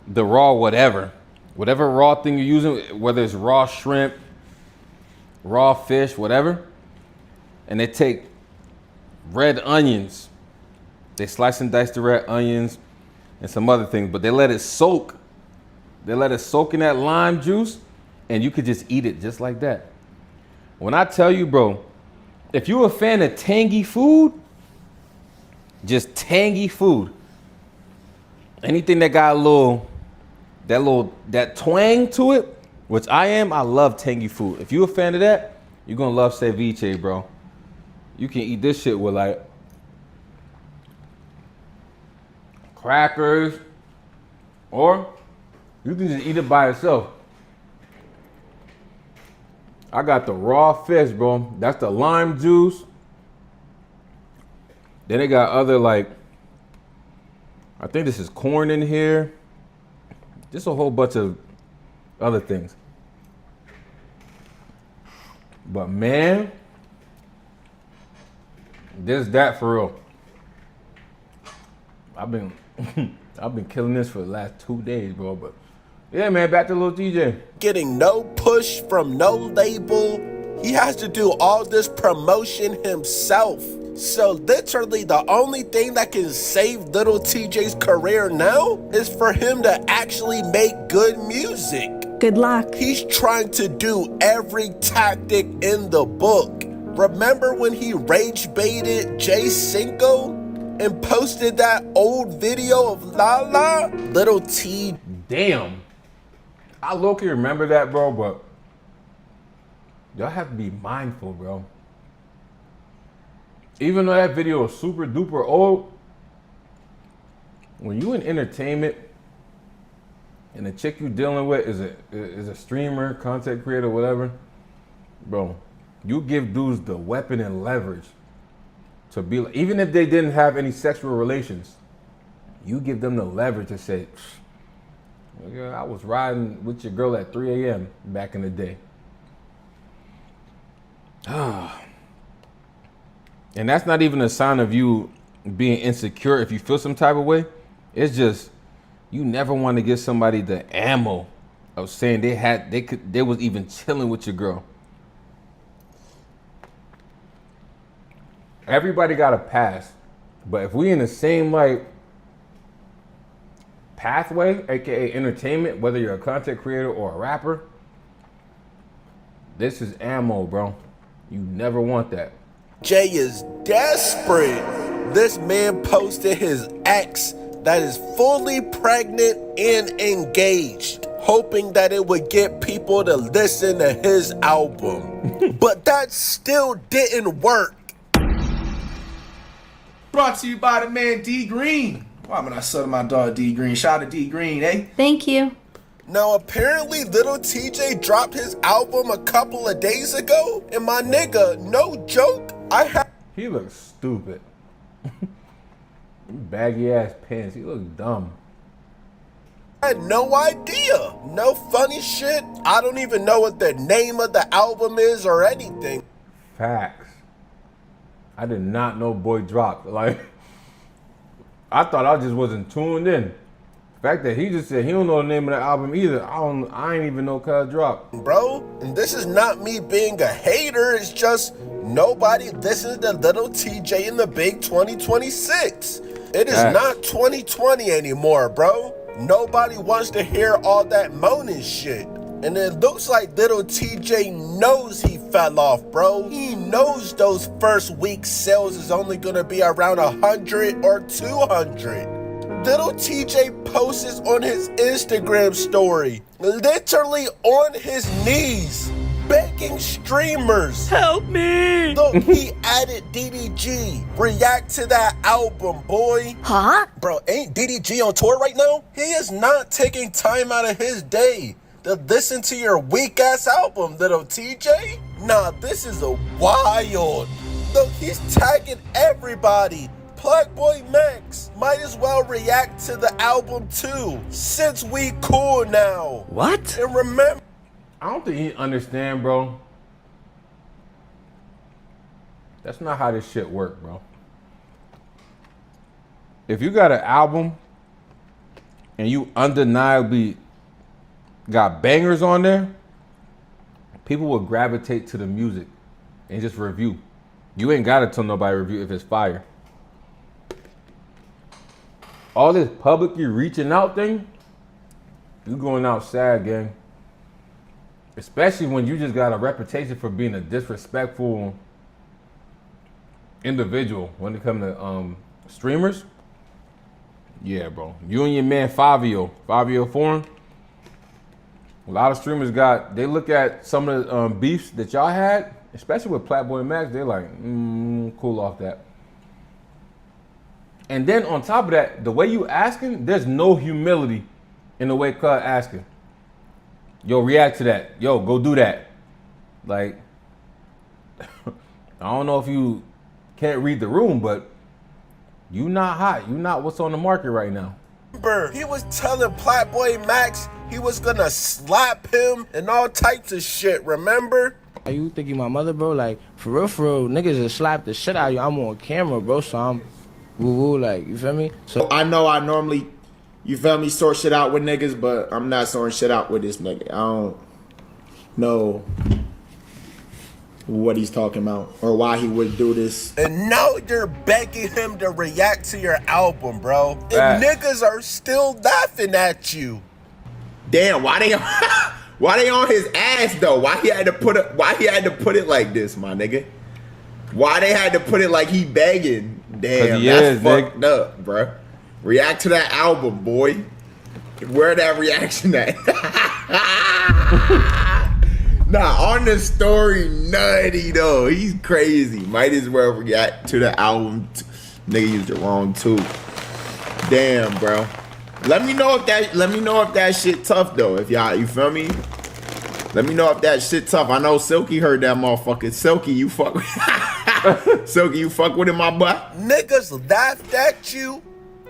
raw whatever raw thing you're using, whether it's raw shrimp, raw fish, whatever, and they take red onions. They slice and dice the red onions and some other things, but they let it soak. They let it soak in that lime juice, and you could just eat it just like that. When I tell you, bro, if you're a fan of tangy food, just tangy food, anything that got that twang to it, which I am, I love tangy food. If you're a fan of that, you're gonna love ceviche, bro. You can eat this shit with like crackers, or you can just eat it by itself. I got the raw fish, bro. That's the lime juice. Then they got other, like, I think this is corn in here. Just a whole bunch of other things. But man, that for real. I've been killing this for the last 2 days, bro. But yeah, man, back to Lil Tjay. Getting no push from no label. He has to do all this promotion himself. So literally the only thing that can save Lil Tjay's career now is for him to actually make good music. Good luck. He's trying to do every tactic in the book. Remember when he rage baited Jay Cinco and posted that old video of Lala? Lil T. Damn. I low-key remember that, bro, but y'all have to be mindful, bro. Even though that video is super duper old, when you in entertainment and the chick you dealing with is a streamer, content creator, whatever, bro, you give dudes the weapon and leverage to be like, even if they didn't have any sexual relations, you give them the leverage to say, I was riding with your girl at 3 a.m. back in the day. And that's not even a sign of you being insecure if you feel some type of way. It's just you never want to give somebody the ammo of saying they was even chilling with your girl. Everybody got a pass, but if we in the same like pathway, aka entertainment, whether you're a content creator or a rapper, this is ammo, bro. You never want that. Jay is desperate. This man posted his ex that is fully pregnant and engaged, hoping that it would get people to listen to his album. But that still didn't work. Brought to you by the man D Green. Why am I selling my dog D Green? Shout out to D Green, eh? Thank you. Now, apparently, Lil Tjay dropped his album a couple of days ago, and my nigga, no joke, He looks stupid. Baggy ass pants. He looks dumb. I had no idea. No funny shit. I don't even know what the name of the album is or anything. Facts. I did not know boy dropped. Like, I thought I just wasn't tuned in. The fact that he just said he don't know the name of the album either. I ain't even know cuz dropped. Bro, and this is not me being a hater. It's just nobody listens to Lil Tjay in the big 2026. It is not 2020 anymore, bro. Nobody wants to hear all that moaning shit. And it looks like Lil Tjay knows he fell off, bro. He knows those first week sales is only gonna be around 100 or 200. Lil Tjay posts on his Instagram story, literally on his knees, begging streamers, help me. Look, he added DDG. React to that album, boy. Huh? Bro, ain't DDG on tour right now? He is not taking time out of his day to listen to your weak ass album, Lil Tjay. Nah, this is a wild. Look, he's tagging everybody. Playboy Max. Might as well react to the album too, since we cool now. What? And remember, I don't think you understand, bro. That's not how this shit work, bro. If you got an album and you undeniably got bangers on there, people will gravitate to the music and just review. You ain't gotta tell nobody review if it's fire. All this publicly reaching out thing, you going out sad, gang. Especially when you just got a reputation for being a disrespectful individual when it comes to streamers. Yeah, bro. You and your man Fabio Foreign. A lot of streamers they look at some of the beefs that y'all had, especially with Playboy Max, they're like, cool off that. And then on top of that, the way you asking, there's no humility in the way Cuz asking. Yo, react to that. Yo, go do that. Like, I don't know if you can't read the room, but you not hot. You not what's on the market right now. he was telling Playboy Max he was gonna slap him and all types of shit, remember? You think you my mother, bro? Like, for real, niggas just slap the shit out of you. I'm on camera, bro, so I'm woo-woo, like, you feel me? So I know I normally, you feel me, sort shit out with niggas, but I'm not sorting shit out with this nigga. I don't know what he's talking about or why he would do this. And now you're begging him to react to your album, bro. And niggas are still laughing at you. Damn, why they on his ass though? Why he had to put it like this, my nigga? Why they had to put it like he begging? Damn, that's fucked up, bro. React to that album, boy. Where that reaction at? Nah, on the story, nutty though. He's crazy. Might as well react to the album. Nigga used it wrong too. Damn, bro. Let me know if that shit tough though. If y'all, you feel me? Let me know if that shit tough. I know Silky heard that motherfucker. Silky, you fuck with Silky, you fuck with him, my boy? Niggas laughed at you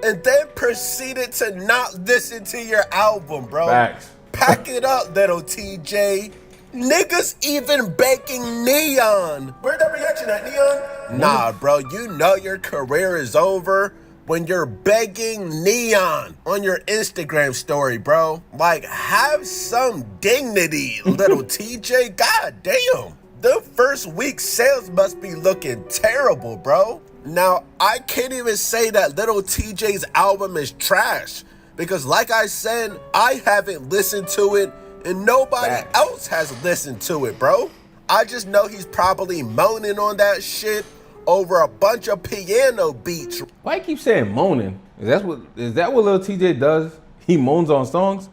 and then proceeded to not listen to your album, bro. Facts. Pack it up, Lil Tjay. Niggas even baking Neon. Where'd that reaction at, Neon? Nah, bro, you know your career is over when you're begging Neon on your Instagram story, bro. Like, have some dignity, Lil Tjay. God damn. The first week sales must be looking terrible, bro. Now, I can't even say that Lil Tjay's album is trash because like I said, I haven't listened to it and nobody else has listened to it, bro. I just know he's probably moaning on that shit over a bunch of piano beats. Why you keep saying moaning? Is that what Lil Tjay does? He moans on songs?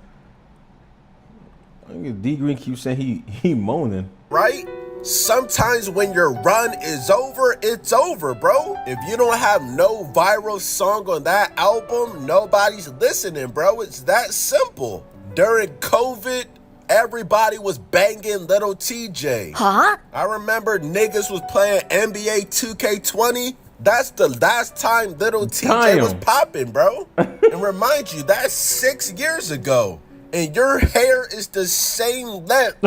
I think D Green keeps saying he moaning. Right? Sometimes when your run is over, it's over, bro. If you don't have no viral song on that album, nobody's listening, bro. It's that simple. During COVID, everybody was banging Lil Tjay. Huh? I remember niggas was playing NBA 2K20. That's the last time Lil Tjay was popping, bro. And remind you, that's 6 years ago. And your hair is the same length.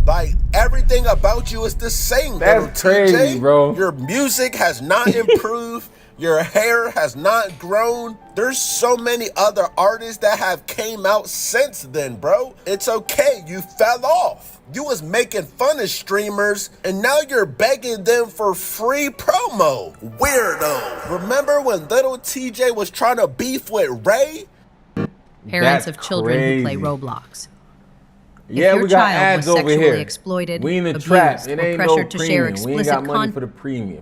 Like, everything about you is the same, Lil Tjay. Crazy, bro. Your music has not improved. Your hair has not grown. There's so many other artists that have came out since then, bro. It's okay, you fell off. You was making fun of streamers, and now you're begging them for free promo. Weirdo. Remember when Lil Tjay was trying to beef with Ray? Parents of children who play Roblox. Yeah, if your we got child ads was over sexually here. exploited, We in the abused, trap. It or ain't pressured no to share premium. We ain't explicit got money for the premium.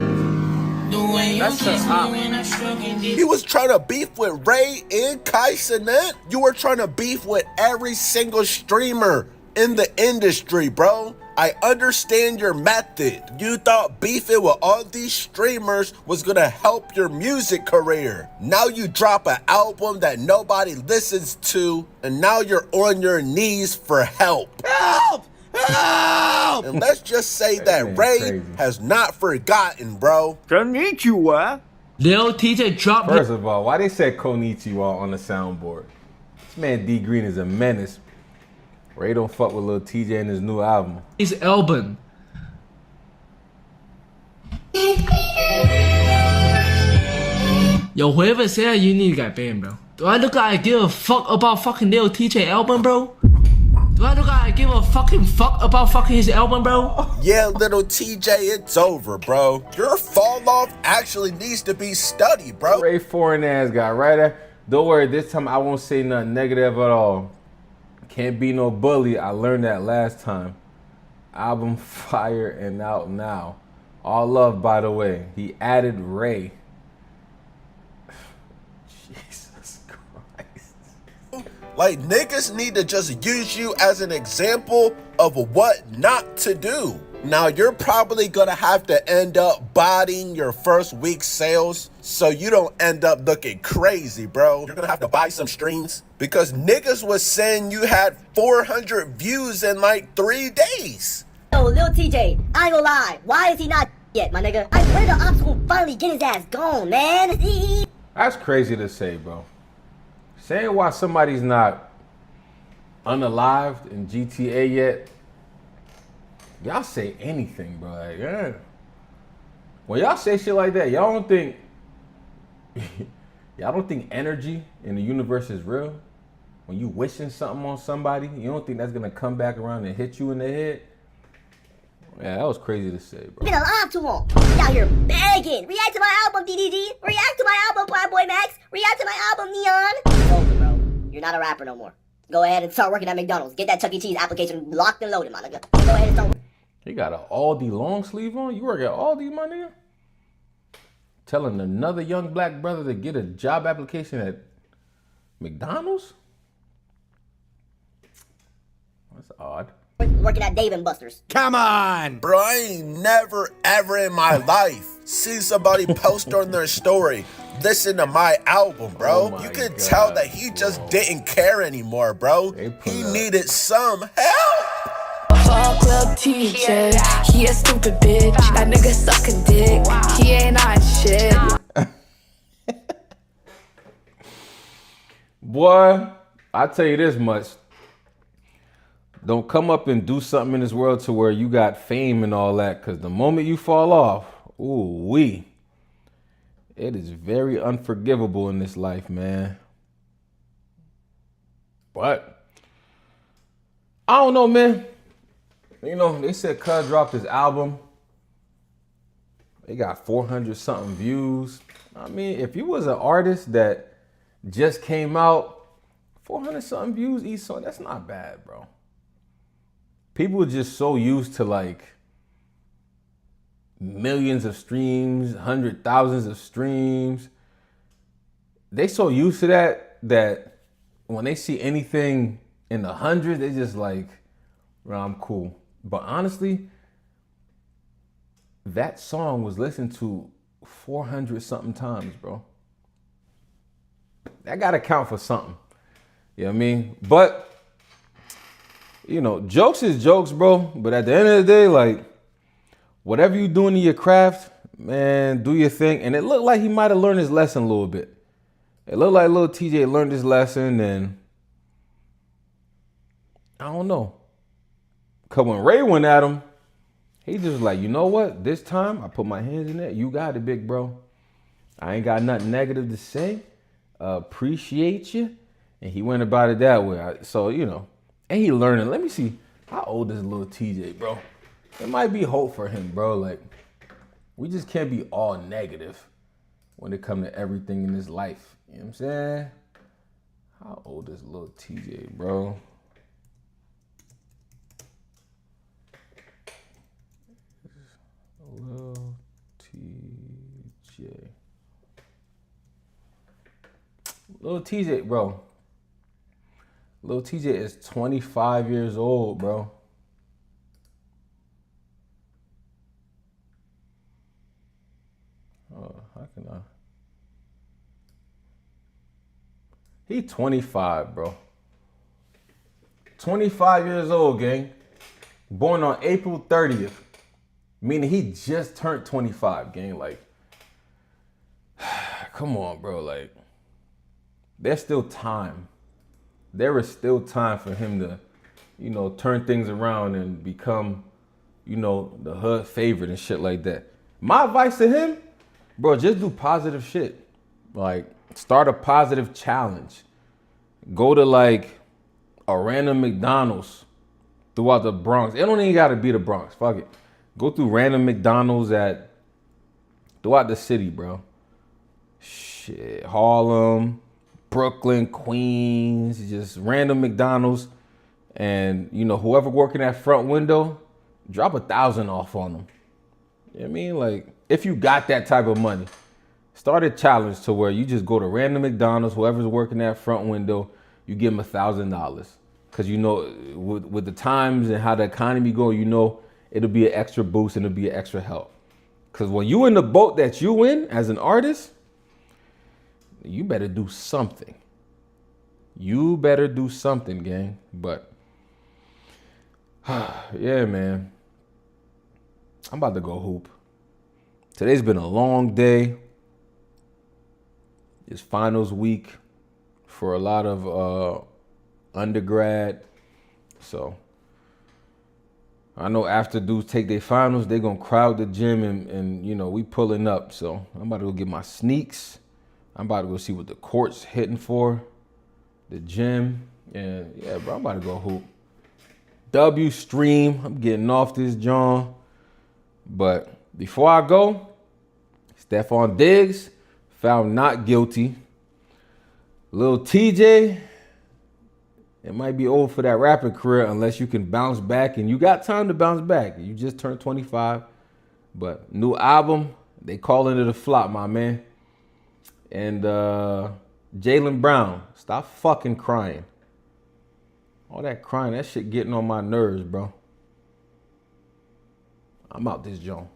He was trying to beef with Ray and Kai Cenat. You were trying to beef with every single streamer in the industry, bro. I understand your method. You thought beefing with all these streamers was gonna help your music career. Now you drop an album that nobody listens to, and now you're on your knees for help. Help! Help! And let's just say that Ray has not forgotten, bro. Konnichiwa. Lil Tjay dropped. First of all, why they said Konnichiwa on the soundboard? This man D Green is a menace. Ray don't fuck with Lil Tjay in his new album. His album. Yo, whoever said that, you need to get banned, bro. Do I look like I give a fuck about fucking Lil Tjay album, bro? Do I look like I give a fucking fuck about fucking his album, bro? Yeah, little TJ, it's over, bro. Your fall off actually needs to be studied, bro. Ray foreign ass guy, right there. Don't worry, this time I won't say nothing negative at all. Can't be no bully. I learned that last time. Album fire and out now. All love, by the way. He added Ray. Jesus Christ. Like, niggas need to just use you as an example of what not to do. Now, you're probably gonna have to end up bodying your first week's sales so you don't end up looking crazy, bro. You're gonna have to buy some streams because niggas was saying you had 400 views in like 3 days. Yo, Lil Tjay, I ain't gonna lie. Why is he not yet, my nigga? I pray the ops will finally get his ass gone, man. That's crazy to say, bro. Saying why somebody's not unalived in GTA yet. Y'all say anything, bro. Like, yeah. When y'all say shit like that, y'all don't think energy in the universe is real? When you wishing something on somebody, you don't think that's gonna come back around and hit you in the head? Yeah, that was crazy to say, bro. Been alive too long. Out here begging. React to my album, DDG. React to my album, Black Boy Max. React to my album, Neon. It's over, bro. You're not a rapper no more. Go ahead and start working at McDonald's. Get that Chuck E. Cheese application locked and loaded, my nigga. Go ahead and start working. He got an Aldi long sleeve on? You work at Aldi, my nigga? Telling another young black brother to get a job application at McDonald's? That's odd. Working at Dave & Buster's. Come on! Bro, I ain't never ever in my life seen somebody post on their story, listen to my album, bro. You could tell that he just didn't care anymore, bro. He needed some help. Fuck Lil Tjay, he a stupid bitch. That nigga sucking dick, he ain't on shit. Boy, I tell you this much. Don't come up and do something in this world to where you got fame and all that, because the moment you fall off, ooh-wee, it is very unforgivable in this life, man. But I don't know, man. You know, they said Cuz dropped his album. They got 400 something views. I mean, if you was an artist that just came out, 400 something views each song, that's not bad, bro. People are just so used to like millions of streams, 100,000s of streams. They so used to that when they see anything in the hundreds, they just like, well, I'm cool. But honestly, that song was listened to 400 something times, bro. That gotta count for something. You know what I mean? But, you know, jokes is jokes, bro. But at the end of the day, like, whatever you doing in your craft, man, do your thing. And it looked like he might have learned his lesson a little bit. It looked like Lil Tjay learned his lesson, and I don't know. Because when Ray went at him, he just was like, you know what? This time, I put my hands in it. You got it, big bro. I ain't got nothing negative to say. Appreciate you. And he went about it that way. So, you know, and he learning. Let me see. How old is Lil Tjay, bro? There might be hope for him, bro. Like, we just can't be all negative when it comes to everything in this life. You know what I'm saying? How old is Lil Tjay, bro? Lil Tjay. Lil Tjay, bro. Lil Tjay is 25 years old, bro. Oh, how can I? He 25, bro. 25 years old, gang. Born on April 30th. Meaning he just turned 25, gang. Like, come on, bro. Like, there's still time. There is still time for him to, you know, turn things around and become, you know, the hood favorite and shit like that. My advice to him, bro, just do positive shit. Like, start a positive challenge. Go to, like, a random McDonald's throughout the Bronx. It don't even gotta be the Bronx. Fuck it. Go through random McDonald's throughout the city, bro. Shit, Harlem, Brooklyn, Queens, just random McDonald's. And, you know, whoever working that front window, drop 1,000 off on them. You know what I mean? Like, if you got that type of money, start a challenge to where you just go to random McDonald's, whoever's working that front window, you give them $1,000. Because, you know, with the times and how the economy go, you know, it'll be an extra boost and it'll be an extra help. Because when you in the boat that you in as an artist, you better do something. You better do something, gang. But, yeah, man. I'm about to go hoop. Today's been a long day. It's finals week for a lot of undergrad. So, I know after dudes take their finals, they're going to crowd the gym and, you know, we pulling up. So I'm about to go get my sneaks. I'm about to go see what the court's hitting for, the gym. And, yeah, bro, I'm about to go hoop. W stream. I'm getting off this John. But before I go, Stefon Diggs found not guilty. Lil Tjay, it might be over for that rapping career unless you can bounce back, and you got time to bounce back. You just turned 25, but new album, they calling it a flop, my man. And Jaulen Brown, stop fucking crying. All that crying, that shit getting on my nerves, bro. I'm out this joint.